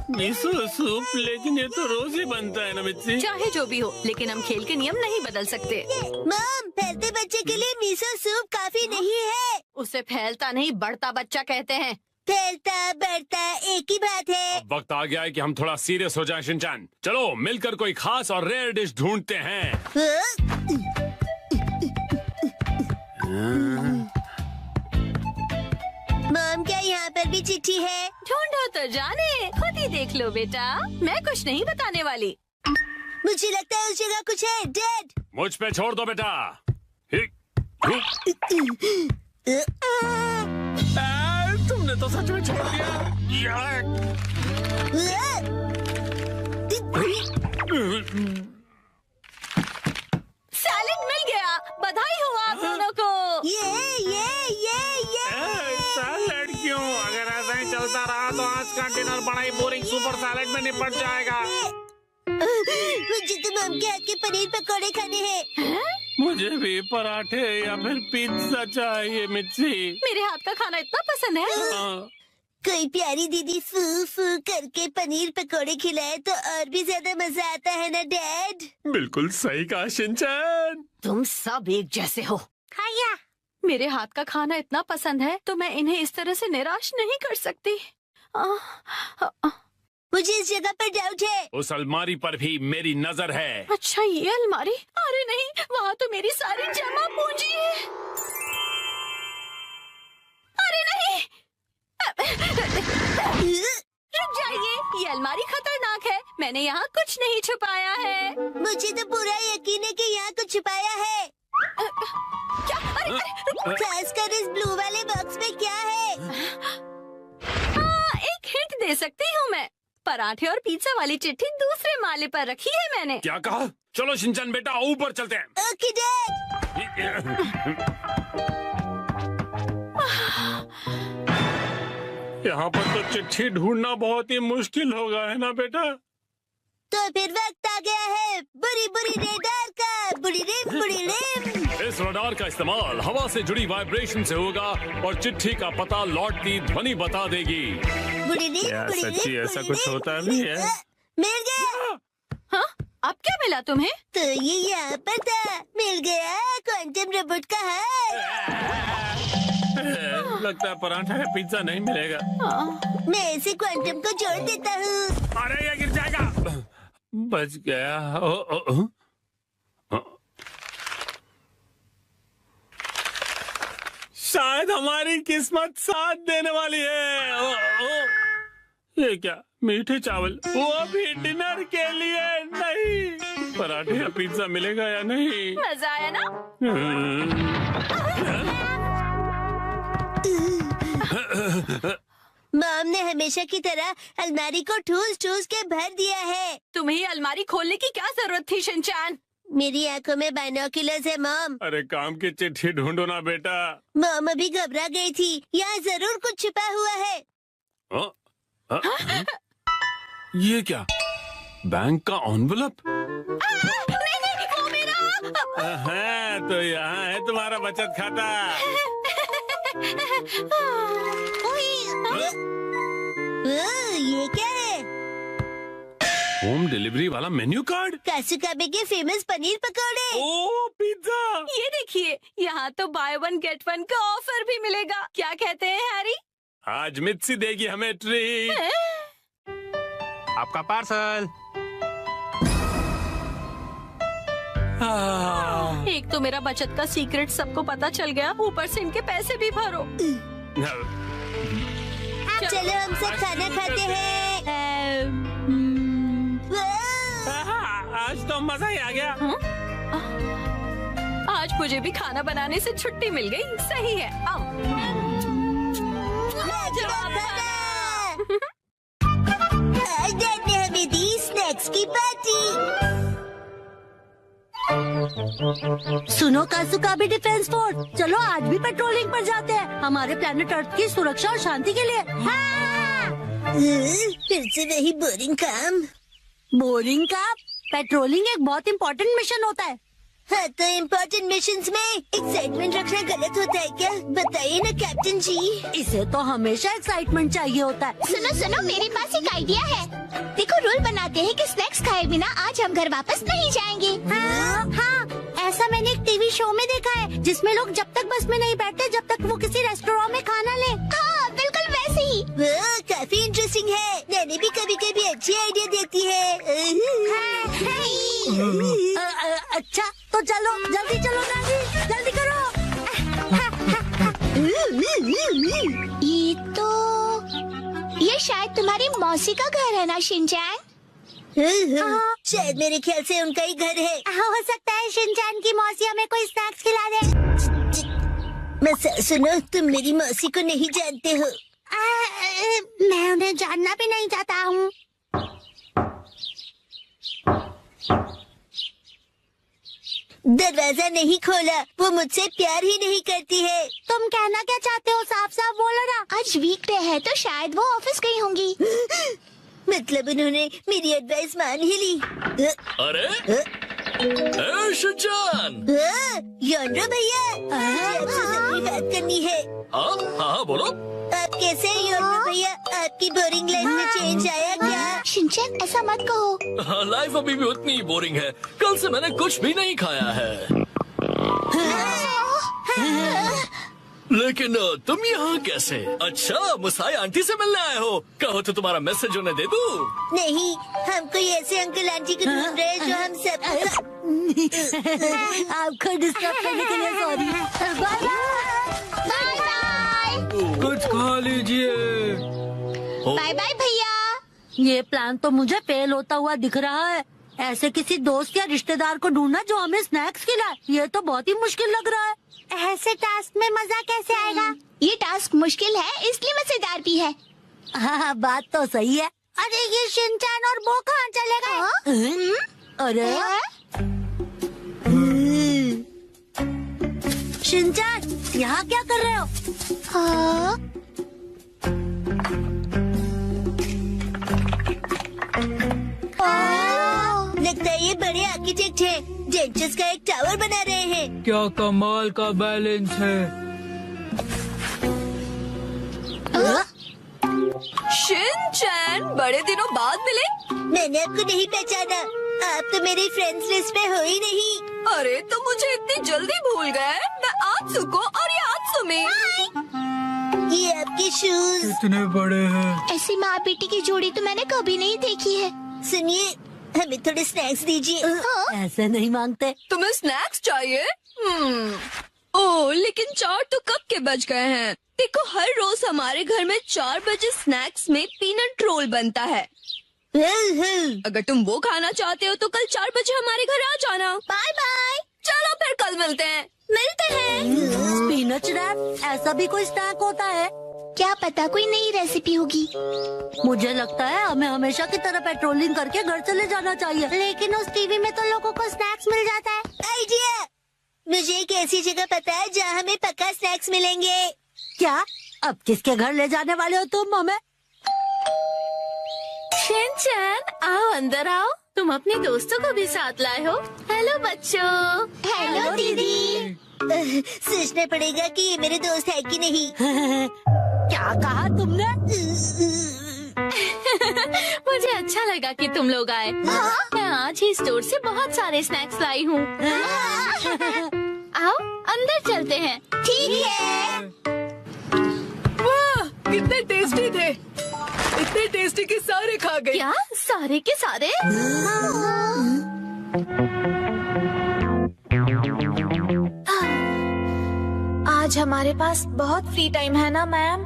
मिसो सूप, लेकिन ये तो रोज ही बनता है ना मित्सी। चाहे जो भी हो, लेकिन हम खेल के नियम नहीं बदल सकते। मॉम, फैलते बच्चे के लिए मिसो सूप काफी नहीं है। उसे फैलता नहीं बढ़ता बच्चा कहते हैं। फैलता बढ़ता एक ही बात है। अब वक्त आ गया है कि हम थोड़ा सीरियस हो जाएं शिनचैन। चलो मिलकर कोई खास और रेयर डिश ढूंढते हैं। मॉम, क्या यहाँ पर भी चिट्ठी है? ढूंढो तो जाने, खुद ही देख लो बेटा। मैं कुछ नहीं बताने वाली। मुझे लगता है उस जगह कुछ है। डैड, मुझ पे छोड़ दो बेटा। तुमने तो सच में छोड़ दिया। सैलेड मिल गया। बधाई हो आप दोनों को। ये सैलेड क्यों? अगर ऐसा ही चलता रहा तो आज का डिनर बड़ा ही बोरिंग सुपर सैलेड में निपट जाएगा। मुझे तो मॉम के हाथ के पनीर पकौड़े खाने हैं। मुझे भी पराठे या फिर पिज्जा चाहिए मिर्ची। मेरे हाथ का खाना इतना पसंद है। कोई प्यारी दीदी फू फू करके पनीर पकौड़े खिलाए तो और भी ज्यादा मजा आता है ना डैड? बिल्कुल सही कहा शिनचैन। तुम सब एक जैसे हो। खाया। मेरे हाथ का खाना इतना पसंद है तो मैं इन्हें इस तरह से निराश नहीं कर सकती। मुझे इस जगह पर डाउट है। उस अलमारी पर भी मेरी नजर है। अच्छा, ये अलमारी? अरे नहीं, वहाँ तो मेरी सारी जमा पूंजी है। अरे नहीं, रुक जाइए, ये अलमारी खतरनाक है। मैंने यहाँ कुछ नहीं छुपाया है। मुझे तो पूरा यकीन है कि यहाँ कुछ छुपाया है। क्या? अरे खासकर इस ब्लू वाले बॉक्स में क्या है? हाँ, एक हिंट दे सकती हूँ मैं। पराठे और पिज्जा वाली चिट्ठी दूसरे माले पर रखी है मैंने। क्या कहा? चलो शिनचैन बेटा, ऊपर चलते हैं। Okay dad. यहाँ पर तो चिट्ठी ढूंढना बहुत ही मुश्किल होगा, है ना बेटा? तो फिर वक्त आ गया है बुरी बुरी रेडार का। बुरी रिम। इस रडार का इस्तेमाल हवा से जुड़ी वाइब्रेशन से होगा और चिट्ठी का पता लौटती ध्वनि बता देगी। बुरी रिम, सच्ची ऐसा कुछ होता भी है? मिल गया। हाँ, अब क्या मिला तुम्हें? तो ये यहाँ पर था, मिल गया क्वांटम रोबोट का हार। लगता है पराठा है, पिज्जा नहीं मिलेगा। मैं इसे क्वांटम को जोड़ देता हूँ। अरे ये गिर जाएगा। बच गया। ओ, ओ, ओ। शायद हमारी किस्मत साथ देने वाली है। ओ, ओ। ये क्या, मीठे चावल, वो भी डिनर के लिए नहीं। पराठे या पिज्जा मिलेगा या नहीं? मजा आया ना? मॉम ने हमेशा की तरह अलमारी को ठूस ठूस के भर दिया है। तुम्हें अलमारी खोलने की क्या जरूरत थी शिनचैन? मेरी आंखों में बाइनोक्यूलर्स है मॉम। अरे काम की चिट्ठी ढूंढो ना बेटा। मॉम अभी घबरा गई थी, यहाँ जरूर कुछ छिपा हुआ है। ये क्या, बैंक का एनवेलप? नहीं, वो मेरा। है तो यहाँ है तुम्हारा बचत खाता। ये क्या है? होम डिलीवरी वाला मेन्यू कार्ड। कासुकाबे के फेमस पनीर पकौड़े। ओ पिज्जा। ये देखिए, यहाँ तो बाय वन गेट वन का ऑफर भी मिलेगा। क्या कहते हैं हैरी? आज मित्सी देगी हमें ट्रीट। आपका पार्सल। एक तो मेरा बचत का सीक्रेट सबको पता चल गया, ऊपर से इनके पैसे भी भरो। चलो हम सब खाना खाते हैं। आज तो मजा ही आ गया। आज मुझे भी खाना बनाने से छुट्टी मिल गई। सही है। आज डैड ने हमें दी स्नैक्स की पार्टी। सुनो कासुकाबे डिफेंस फोर्स, चलो आज भी पेट्रोलिंग पर जाते हैं, हमारे प्लेनेट अर्थ की सुरक्षा और शांति के लिए। फिर से वही बोरिंग काम। बोरिंग काम? पेट्रोलिंग एक बहुत इम्पोर्टेंट मिशन होता है। हाँ, तो इम्पोर्टेंट मिशंस में एक्साइटमेंट रखना गलत होता है क्या? बताइए ना कैप्टन जी। इसे तो हमेशा एक्साइटमेंट चाहिए होता है। सुनो सुनो, मेरे पास एक आइडिया है। देखो, रूल बनाते हैं कि स्नैक्स खाए बिना आज हम घर वापस नहीं जाएंगे। हाँ, ऐसा मैंने एक टीवी शो में देखा है, जिसमें लोग जब तक बस में नहीं बैठते जब तक वो किसी रेस्टोरेंट में खाना ले। हाँ, बिल्कुल वैसे ही। वो काफी इंटरेस्टिंग है। नैनी भी कभी कभी अच्छी आइडिया देती है। अच्छा, तो चलो जल्दी चलो नानी, जल्दी करो। ये शायद तुम्हारी मौसी का घर है ना शिनचैन? शायद मेरे ख्याल से उनका ही घर है। हो सकता है शिनचैन की मौसी हमें कोई स्नैक्स खिला दे। मसा, सुनो, तुम मेरी मौसी को नहीं जानते हो। मैं उन्हें जानना भी नहीं चाहता हूँ। दरवाजा नहीं खोला, वो मुझसे प्यार ही नहीं करती है। तुम कहना क्या चाहते हो? साफ साफ बोलो ना। आज वीकडे है तो शायद वो ऑफिस गई होंगी। मतलब उन्होंने मेरी एडवाइस मान ही ली। अरे शिनचैन। योंड्रो भैया, मुझे आपसे जरूरी बात करनी है। हाँ बोलो। आप कैसे हैं योंड्रो भैया? आपकी बोरिंग लाइफ में चेंज आया क्या? शिनचैन, ऐसा मत कहो। लाइफ अभी भी उतनी ही बोरिंग है। कल से मैंने कुछ भी नहीं खाया है। लेकिन तुम यहाँ कैसे? अच्छा, मुसाई आंटी से मिलने आए हो। कहो तो तुम्हारा मैसेज उन्हें दे दूँ? नहीं, हम कोई ऐसे अंकल आंटी को ढूंढ रहे हैं जो हम सब। आपको डिस्टर्ब करने के लिए सॉरी। Bye bye. कुछ खा लीजिए। बाय बाय भैया। ये प्लान तो मुझे फेल होता हुआ दिख रहा है। ऐसे किसी दोस्त या रिश्तेदार को ढूंढना जो हमें स्नैक्स खिलाए, ये तो बहुत ही मुश्किल लग रहा है। ऐसे टास्क में मजा कैसे आएगा? ये टास्क मुश्किल है, इसलिए मजेदार भी है। हाँ, बात तो सही है। अरे ये शिनचैन और वो कहाँ चले गए? अरे शिनचैन, यहाँ क्या कर रहे हो? लगता है ये बड़े आर्किटेक्ट हैं। डेंचर्स का एक टावर बना रहे हैं। क्या कमाल का बैलेंस है। शिनचैन, बड़े दिनों बाद मिले। मैंने आपको नहीं पहचाना। आप तो मेरी फ्रेंड्स लिस्ट में हो ही नहीं। अरे तो मुझे इतनी जल्दी भूल गए। मैं आत्सु को और ये आत्सु में। ये आपके शूज कितने बड़े हैं। ऐसी माँ बेटी की जोड़ी तो मैंने कभी नहीं देखी है। सुनिए, हमें थोड़े स्नैक्स दीजिए। ऐसे नहीं मांगते। तुम्हें स्नैक्स चाहिए? ओह, लेकिन 4 तो कब के बज गए हैं। देखो, हर रोज हमारे घर में 4 बजे स्नैक्स में पीनट रोल बनता है। अगर तुम वो खाना चाहते हो तो कल 4 बजे हमारे घर आ जाना। Bye bye. चलो फिर कल मिलते हैं। मिलते हैं। पीनट रैप, ऐसा भी कोई स्नैक होता है? क्या पता कोई नई रेसिपी होगी। मुझे लगता है हमें हमेशा की तरह पेट्रोलिंग करके घर चले जाना चाहिए। लेकिन उस टीवी में तो लोगों को स्नैक्स मिल जाता है। आइडिया, मुझे एक ऐसी जगह पता है जहाँ हमें पक्का स्नैक्स मिलेंगे। क्या? अब किसके घर ले जाने वाले हो तुम हमें? शिनचैन, आओ अंदर आओ। तुम अपने दोस्तों को भी साथ लाए हो। हेलो बच्चों। हेलो दीदी। सोचना पड़ेगा कि ये मेरे दोस्त है कि नहीं। क्या कहा तुमने? मुझे अच्छा लगा कि तुम लोग आए। मैं आज ही स्टोर से बहुत सारे स्नैक्स लाई हूँ। आओ अंदर चलते हैं। ठीक है। वाह, कितने टेस्टी थे। इतने टेस्टी कि सारे खा गए। क्या सारे के सारे? आज हमारे पास बहुत फ्री टाइम है ना मैम?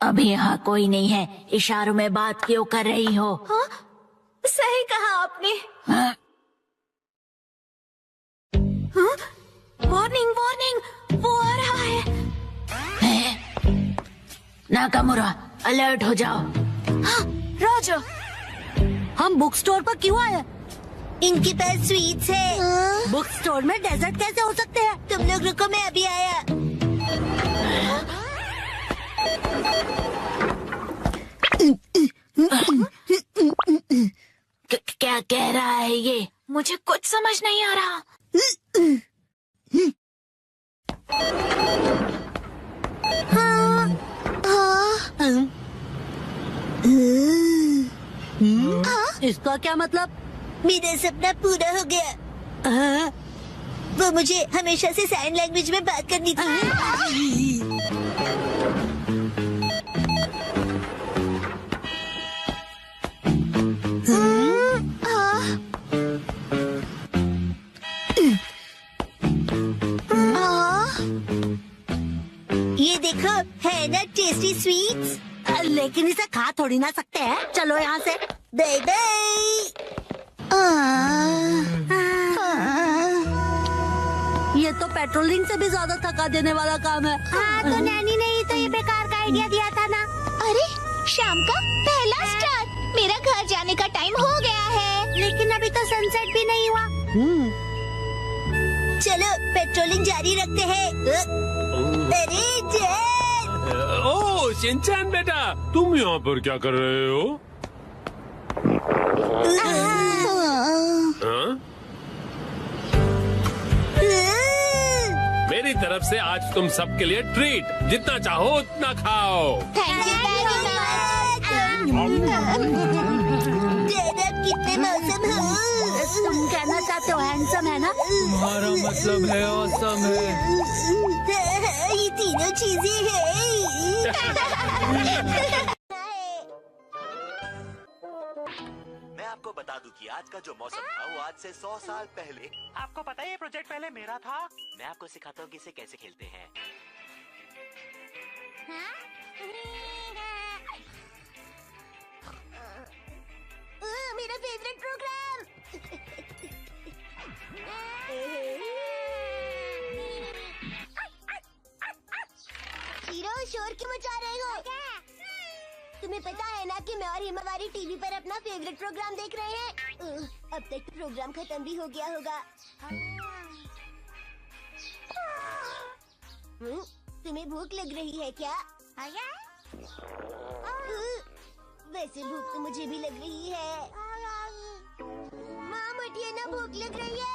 अभी यहाँ कोई नहीं है। इशारों में बात क्यों कर रही हो? हाँ? सही कहा आपने। हाँ? वार्निंग वार्निंग, वो आ रहा है। नाकामुरा, अलर्ट हो जाओ। हाँ, राजा। हम बुक स्टोर पर क्यों आए? इनके पास स्वीट्स है। बुक स्टोर में डेजर्ट कैसे हो सकते हैं? तुम लोग रुको, मैं अभी आया। क्या कह रहा है ये? मुझे कुछ समझ नहीं आ रहा। इसका क्या मतलब? मेरा सपना पूरा हो गया। वो मुझे हमेशा से साइन लैंग्वेज में बात करनी थी। ये देखो, है ना टेस्टी स्वीट्स। लेकिन इसे खा थोड़ी ना सकते हैं। चलो यहाँ से। Bye bye. ये तो पेट्रोलिंग से भी ज्यादा थका देने वाला काम है। हाँ, तो नैनी ने ही तो ये बेकार का आइडिया दिया था ना। अरे शाम का पहला स्टार। मेरा घर जाने का टाइम हो गया है। लेकिन अभी तो सनसेट भी नहीं हुआ। चलो पेट्रोलिंग जारी रखते हैं। अरे जैन! ओह शिनचैन बेटा, तुम यहाँ पर क्या कर रहे हो? हाँ? मेरी तरफ से आज तुम सबके लिए ट्रीट। जितना चाहो उतना खाओ। Thank you very much. Jain, कितने मौसम हो। तुम कहना चाहते हो हैंडसम है ना? तुम्हारा मतलब है ऑसम है। ये तीनों चीजें हैं। मैं आपको बता दूं कि आज का जो मौसम था वो आज से 100 साल पहले। आपको पता है ये प्रोजेक्ट पहले मेरा था। मैं आपको सिखाता हूँ कि इसे कैसे खेलते हैं। मेरा फेवरेट प्रोग्राम। हीरो, शोर क्यों मचा रहे हो? तुम्हें पता है ना कि मैं और हिमावारी टीवी पर अपना फेवरेट प्रोग्राम देख रहे हैं। अब तक प्रोग्राम खत्म भी हो गया होगा। तुम्हें भूख लग रही है क्या? वैसे भूख तो मुझे भी लग रही है। माम, उठिए ना, भूख लग रही है।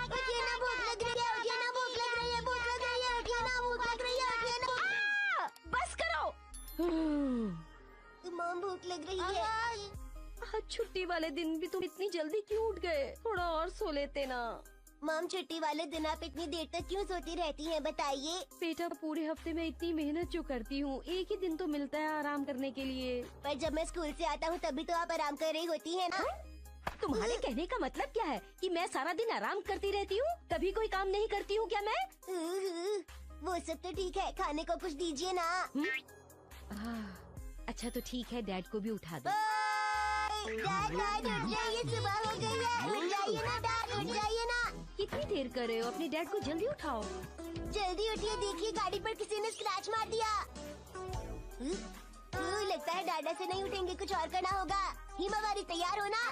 उठिए ना, भूख लग रही है। उठिए ना, भूख लग रही है। भूख लग रही है। उठिए ना, भूख लग रही है। उठिए ना। बस करो। माम, भूख लग रही है। छुट्टी वाले दिन भी तुम इतनी जल्दी क्यों उठ गए? थोड़ा और सो लेते ना। मॉम, छुट्टी वाले दिन आप इतनी देर तक क्यों सोती रहती हैं, बताइए। बेटा, पूरे हफ्ते में इतनी मेहनत जो करती हूँ, एक ही दिन तो मिलता है आराम करने के लिए। पर जब मैं स्कूल से आता हूँ तभी तो आप आराम कर रही होती हैं ना। तुम्हारे कहने का मतलब क्या है कि मैं सारा दिन आराम करती रहती हूँ, कभी कोई काम नहीं करती हूँ क्या मैं? वो सब तो ठीक है, खाने को कुछ दीजिए ना। अच्छा तो ठीक है, डैड को भी उठा दो। डैड उठ जाइए, सुबह हो गई है, उठ जाइए ना डैड, उठ जाइए ना। कितनी देर कर रहे हो? अपने डैड को जल्दी उठाओ। जल्दी उठिए, देखिए गाड़ी पर किसी ने स्क्रैच मार दिया। लगता है डाडा से नहीं उठेंगे, कुछ और करना होगा। हिमावारी तैयार हो ना?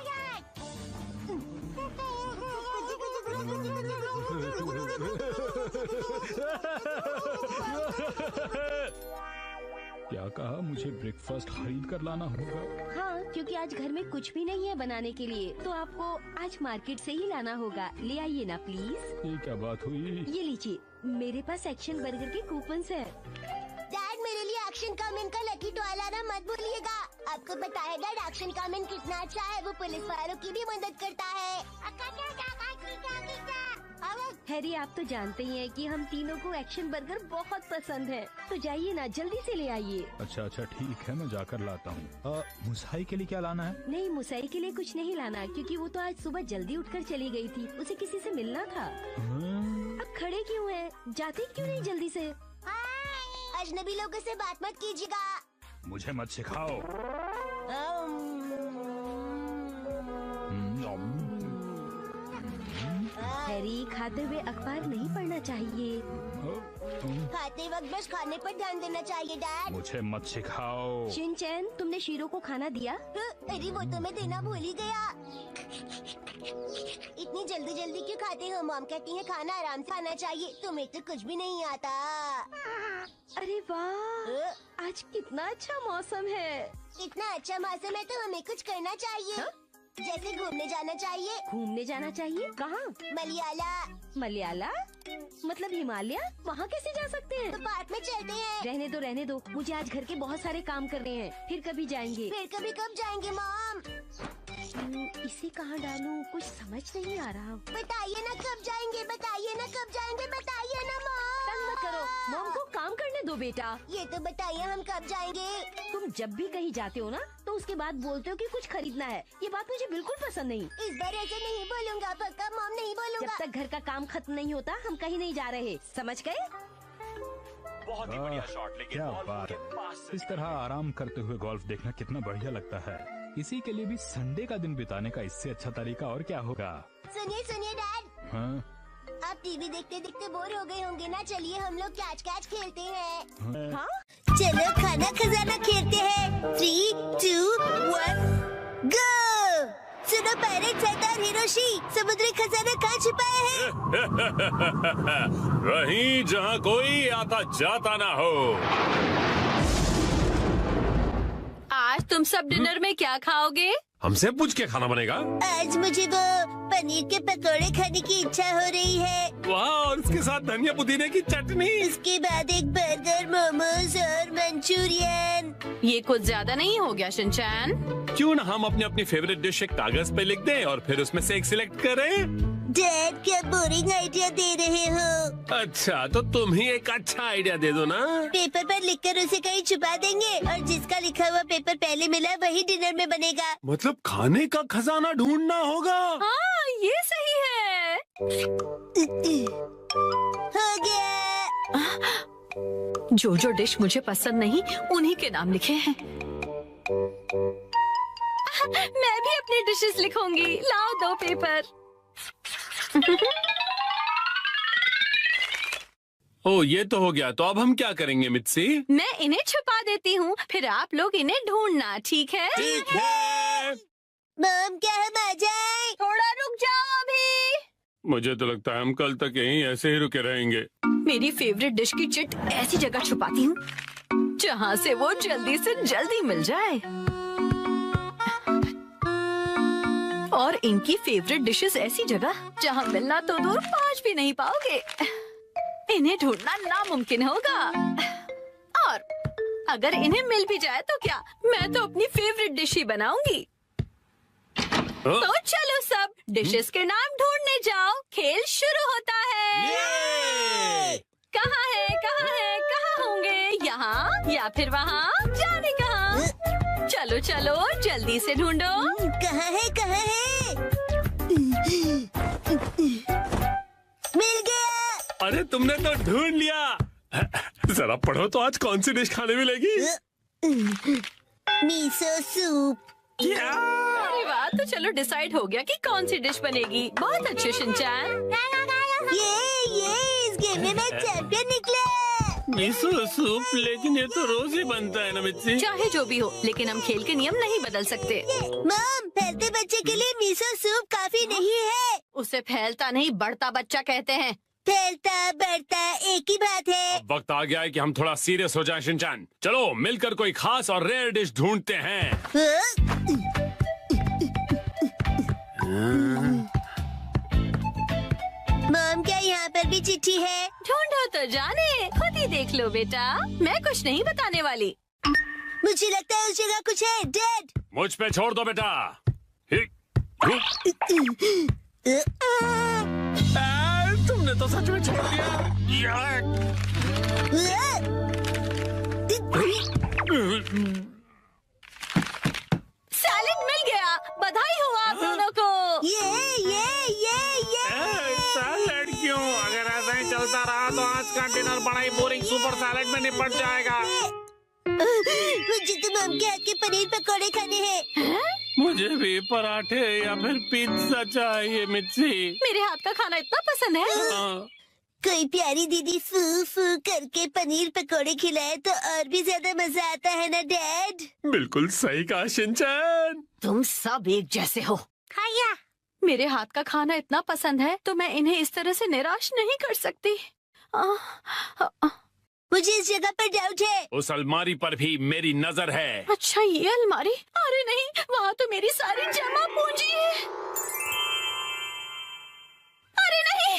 क्या कहा? मुझे ब्रेकफास्ट खरीद कर लाना होगा। हाँ, क्योंकि आज घर में कुछ भी नहीं है बनाने के लिए, तो आपको आज मार्केट से ही लाना होगा। ले आइए ना प्लीज। ये क्या बात हुई? ये लीजिए, मेरे पास एक्शन बर्गर के कूपन्स है। डैड, मेरे लिए एक्शन कॉमेंट का लकी टॉय लाना मत भूलिएगा। आपको पता है डैड, एक्शन कॉमेंट कितना अच्छा है, वो पुलिस वालों की भी मदद करता है। हैरी, आप तो जानते ही हैं कि हम तीनों को एक्शन बर्गर बहुत पसंद है, तो जाइए ना, जल्दी से ले आइए। अच्छा ठीक है, मैं जाकर लाता हूँ। मुसाई के लिए क्या लाना है? नहीं, मुसाई के लिए कुछ नहीं लाना, क्योंकि वो तो आज सुबह जल्दी उठकर चली गई थी, उसे किसी से मिलना था। अब खड़े क्यों हैं? जाते क्यों नहीं जल्दी से? अजनबी लोगों से बात मत कीजिएगा। मुझे मत सिखाओ। हैरी, खाते हुए अखबार नहीं पढ़ना चाहिए। खाते वक्त बस खाने पर ध्यान देना चाहिए डैड। मुझे मत सिखाओ। शिनचैन, तुमने शीरो को खाना दिया? अरे वो तो मैं देना भूल ही गया। इतनी जल्दी क्यों खाते हो? मॉम कहती है खाना आराम से खाना चाहिए, तुम्हें तो कुछ भी नहीं आता। अरे वाह, आज कितना अच्छा मौसम है। इतना अच्छा मौसम है तो हमें कुछ करना चाहिए। जैसे घूमने जाना चाहिए। घूमने जाना चाहिए? कहाँ? मलयाला। मलयाला मतलब हिमालय? वहाँ कैसे जा सकते हैं? तो पार्क में चलते हैं। रहने दो, मुझे आज घर के बहुत सारे काम करने हैं, फिर कभी जाएंगे। फिर कभी कब जाएंगे मॉम? इसे कहाँ डालूं? कुछ समझ नहीं आ रहा। बताइए ना कब जाएंगे, बताइए ना कब जाएंगे, बताइए ना मॉम। तंग मत करो, मॉम को काम करने दो बेटा। ये तो बताइए हम कब जाएंगे? तुम जब भी कहीं जाते हो ना, तो उसके बाद बोलते हो कि कुछ खरीदना है। ये बात मुझे बिल्कुल पसंद नहीं। इस बार ऐसे नहीं बोलूँगा, पक्का मॉम, नहीं बोलूँगा। जब तक घर का काम खत्म नहीं होता, हम कहीं नहीं जा रहे, समझ गए? बहुत ही बढ़िया शॉट, लेकिन क्या बात है। इस तरह आराम करते हुए गोल्फ देखना कितना बढ़िया लगता है। इसी के लिए भी संडे का दिन बिताने का इससे अच्छा तरीका और क्या होगा? सुनिए डैड। हाँ? आप टीवी देखते देखते बोर हो गए होंगे ना, चलिए हम लोग कैच खेलते हैं। हाँ? चलो खाना खजाना खेलते हैं। 3, 2, 1 गो। सुनो पायरेट सरदार हिरोशी, समुद्री खजाना कहाँ छिपाया है? वहीं जहाँ कोई आता जाता ना हो। आज तुम सब डिनर में क्या खाओगे? हमसे पूछ के खाना बनेगा? आज मुझे वो पनीर के पकौड़े खाने की इच्छा हो रही है। वाह, और उसके साथ धनिया पुदीने की चटनी। इसके बाद एक बर्गर, मोमोज और मंचूरियन। ये कुछ ज्यादा नहीं हो गया शिनचैन? क्यों ना हम अपनी फेवरेट डिश एक कागज पे लिख दें और फिर उसमें से एक सिलेक्ट करें? डैड, क्या बोरिंग आइडिया दे रहे हो? अच्छा, तो तुम ही एक अच्छा आइडिया दे दो ना। पेपर पर लिखकर उसे कहीं छुपा देंगे और जिसका लिखा हुआ पेपर पहले मिला वही डिनर में बनेगा। मतलब खाने का खजाना ढूंढना होगा। हाँ, ये सही है। हो गया। जो डिश मुझे पसंद नहीं, उन्हीं के नाम लिखे हैं। मैं भी अपनी डिशेस लिखूंगी। लाओ 2 पेपर। ओ, ये तो हो गया। तो अब हम क्या करेंगे मित्सी? मैं इन्हें छुपा देती हूँ, फिर आप लोग इन्हें ढूंढना, ठीक है? ठीक है। मॉम, क्या हम आ जाएं? थोड़ा रुक जाओ अभी। मुझे तो लगता है हम कल तक यहीं ऐसे ही रुके रहेंगे। मेरी फेवरेट डिश की चिट ऐसी जगह छुपाती हूँ जहाँ से वो जल्दी से जल्दी मिल जाए, और इनकी फेवरेट डिशेस ऐसी जगह जहाँ मिलना तो दूर, पहुँच भी नहीं पाओगे। इन्हें ढूंढना नामुमकिन होगा, और अगर इन्हें मिल भी जाए तो क्या, मैं तो अपनी फेवरेट डिश ही बनाऊंगी। तो चलो सब डिशेस के नाम ढूंढने जाओ, खेल शुरू होता है। कहाँ है, कहाँ है, कहाँ होंगे? यहाँ या फिर वहाँ? जाने कहाँ? चलो चलो जल्दी से ढूंढो। कहाँ है, कहाँ है? मिल गया। अरे तुमने तो ढूंढ लिया। जरा पढ़ो तो आज कौन सी डिश खाने मिलेगी? Miso soup. क्या? अरे वाह, तो चलो डिसाइड हो गया कि कौन सी डिश बनेगी। बहुत अच्छे शिनचैन। ये इस गेम में मैं चैंपियन निकला। मिसो सूप, लेकिन ये तो रोज ही बनता है ना मिर्ची। चाहे जो भी हो, लेकिन हम खेल के नियम नहीं बदल सकते। मॉम, फैलते बच्चे के लिए मिसो सूप काफी नहीं है। उसे फैलता नहीं बढ़ता बच्चा कहते हैं। फैलता बढ़ता एक ही बात है। अब वक्त आ गया है कि हम थोड़ा सीरियस हो जाएं शिनचैन। चलो मिलकर कोई खास और रेयर डिश ढूंढते हैं। मॉम, क्या यहाँ पर भी चिट्ठी है? ढूंढो तो जाने, खुद ही देख लो बेटा, मैं कुछ नहीं बताने वाली। मुझे लगता है उस जगह कुछ है। डैड, मुझ पे छोड़ दो बेटा। तुमने तो सच में छोड़ दिया। सैलेड मिल गया, बधाई हो आप दोनों को। ये सैलेड क्यों? अगर ऐसा ही चलता रहा तो आज का डिनर बड़ा ही बोरिंग सुपर सैलेड में निपट जाएगा। मुझे तो मॉम के हाथ के पनीर पकौड़े खाने हैं। मुझे भी पराठे या फिर पिज्जा चाहिए मिर्ची। मेरे हाथ का खाना इतना पसंद है। कोई प्यारी दीदी फू फू करके पनीर पकौड़े खिलाए तो और भी ज्यादा मजा आता है ना डैड? बिल्कुल सही कहा शिनचैन। तुम सब एक जैसे हो। खाया। मेरे हाथ का खाना इतना पसंद है तो मैं इन्हें इस तरह से निराश नहीं कर सकती। मुझे इस जगह पर डाउट है। उस अलमारी पर भी मेरी नजर है। अच्छा, ये अलमारी? अरे नहीं, वहाँ तो मेरी सारी जमा पूंजी है। अरे नहीं,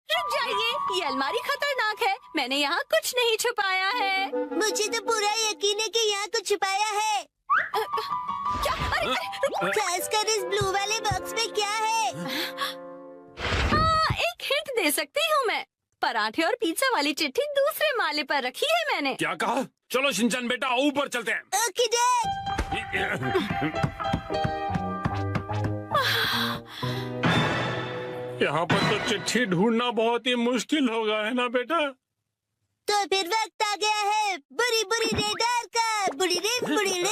रुक जाइए, ये अलमारी खतरनाक है। मैंने यहाँ कुछ नहीं छुपाया है। मुझे तो पूरा यकीन है कि यहाँ कुछ छुपाया है। क्या? अरे खासकर इस ब्लू वाले बॉक्स में क्या है? हाँ, एक हिंट दे सकती हूँ मैं। पराठे और पिज्जा वाली चिट्ठी दूसरे माले पर रखी है मैंने। क्या कहा? चलो शिनचैन बेटा ऊपर चलते हैं। Okay dad. यहाँ पर तो चिट्ठी ढूंढना बहुत ही मुश्किल होगा, है ना बेटा? तो फिर वक्त आ गया है बुरी बुरी रेडार का। बुरी रिम।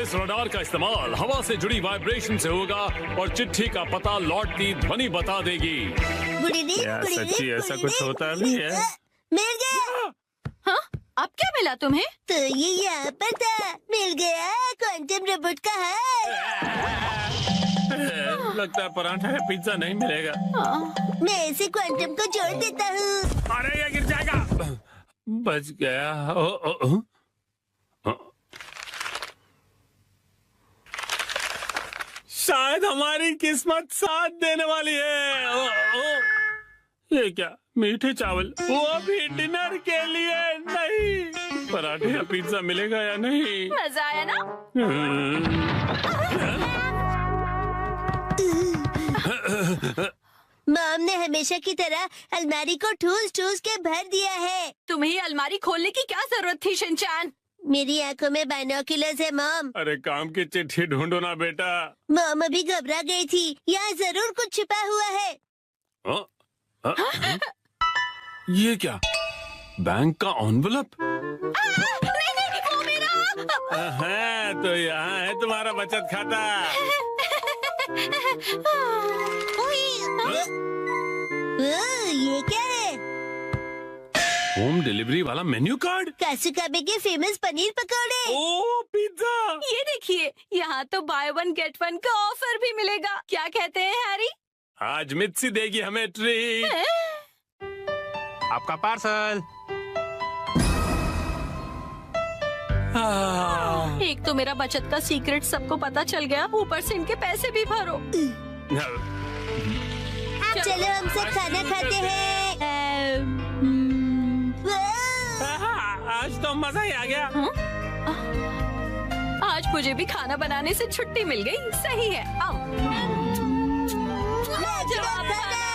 इस रडार का इस्तेमाल हवा से जुड़ी वाइब्रेशन से होगा और चिट्ठी का पता लौटती ध्वनि बता देगी। क्या सच्ची ऐसा कुछ होता भी है? मिल गया। हाँ, अब क्या मिला तुम्हें? तो ये यहाँ पर था। मिल गया क्वांटम रोबोट का हार। लगता है पराठा है, पिज्जा नहीं मिलेगा। मैं इसे क्वांटम को जोड़ देता हूँ। अरे ये गिर जाएगा। बच गया। शायद हमारी किस्मत साथ देने वाली है। ये क्या? मीठे चावल, वो भी डिनर के लिए नहीं। पराठे या पिज्जा मिलेगा या नहीं? मजा आया ना? मॉम ने हमेशा की तरह अलमारी को ठूस के भर दिया है। तुम्हें अलमारी खोलने की क्या जरूरत थी शिनचैन? मेरी आंखों में बाइनोक्यूलर्स है मॉम। अरे काम की चिट्ठी ढूंढो ना बेटा। मॉम अभी घबरा गई थी। यहाँ जरूर कुछ छिपा हुआ है। ये क्या? बैंक का एनवेलप? नहीं, वो मेरा। हाँ, तो यहाँ है तुम्हारा बचत खाता। ये क्या है? होम डिलीवरी वाला मेन्यू कार्ड। कासुकाबे के फेमस पनीर पकौड़े। ओ पिज्जा। ये देखिए, यहाँ तो बाय वन गेट वन का ऑफर भी मिलेगा। क्या कहते हैं हैरी? आज मित्सी देगी हमें ट्रीट। आपका पार्सल। एक तो मेरा बचत का सीक्रेट सबको पता चल गया, ऊपर से इनके पैसे भी भरो। चलो हम सब खाना खाते हैं। आज तो मजा ही आ गया। आज मुझे भी खाना बनाने से छुट्टी मिल गई। सही है। लाजवाब खाना।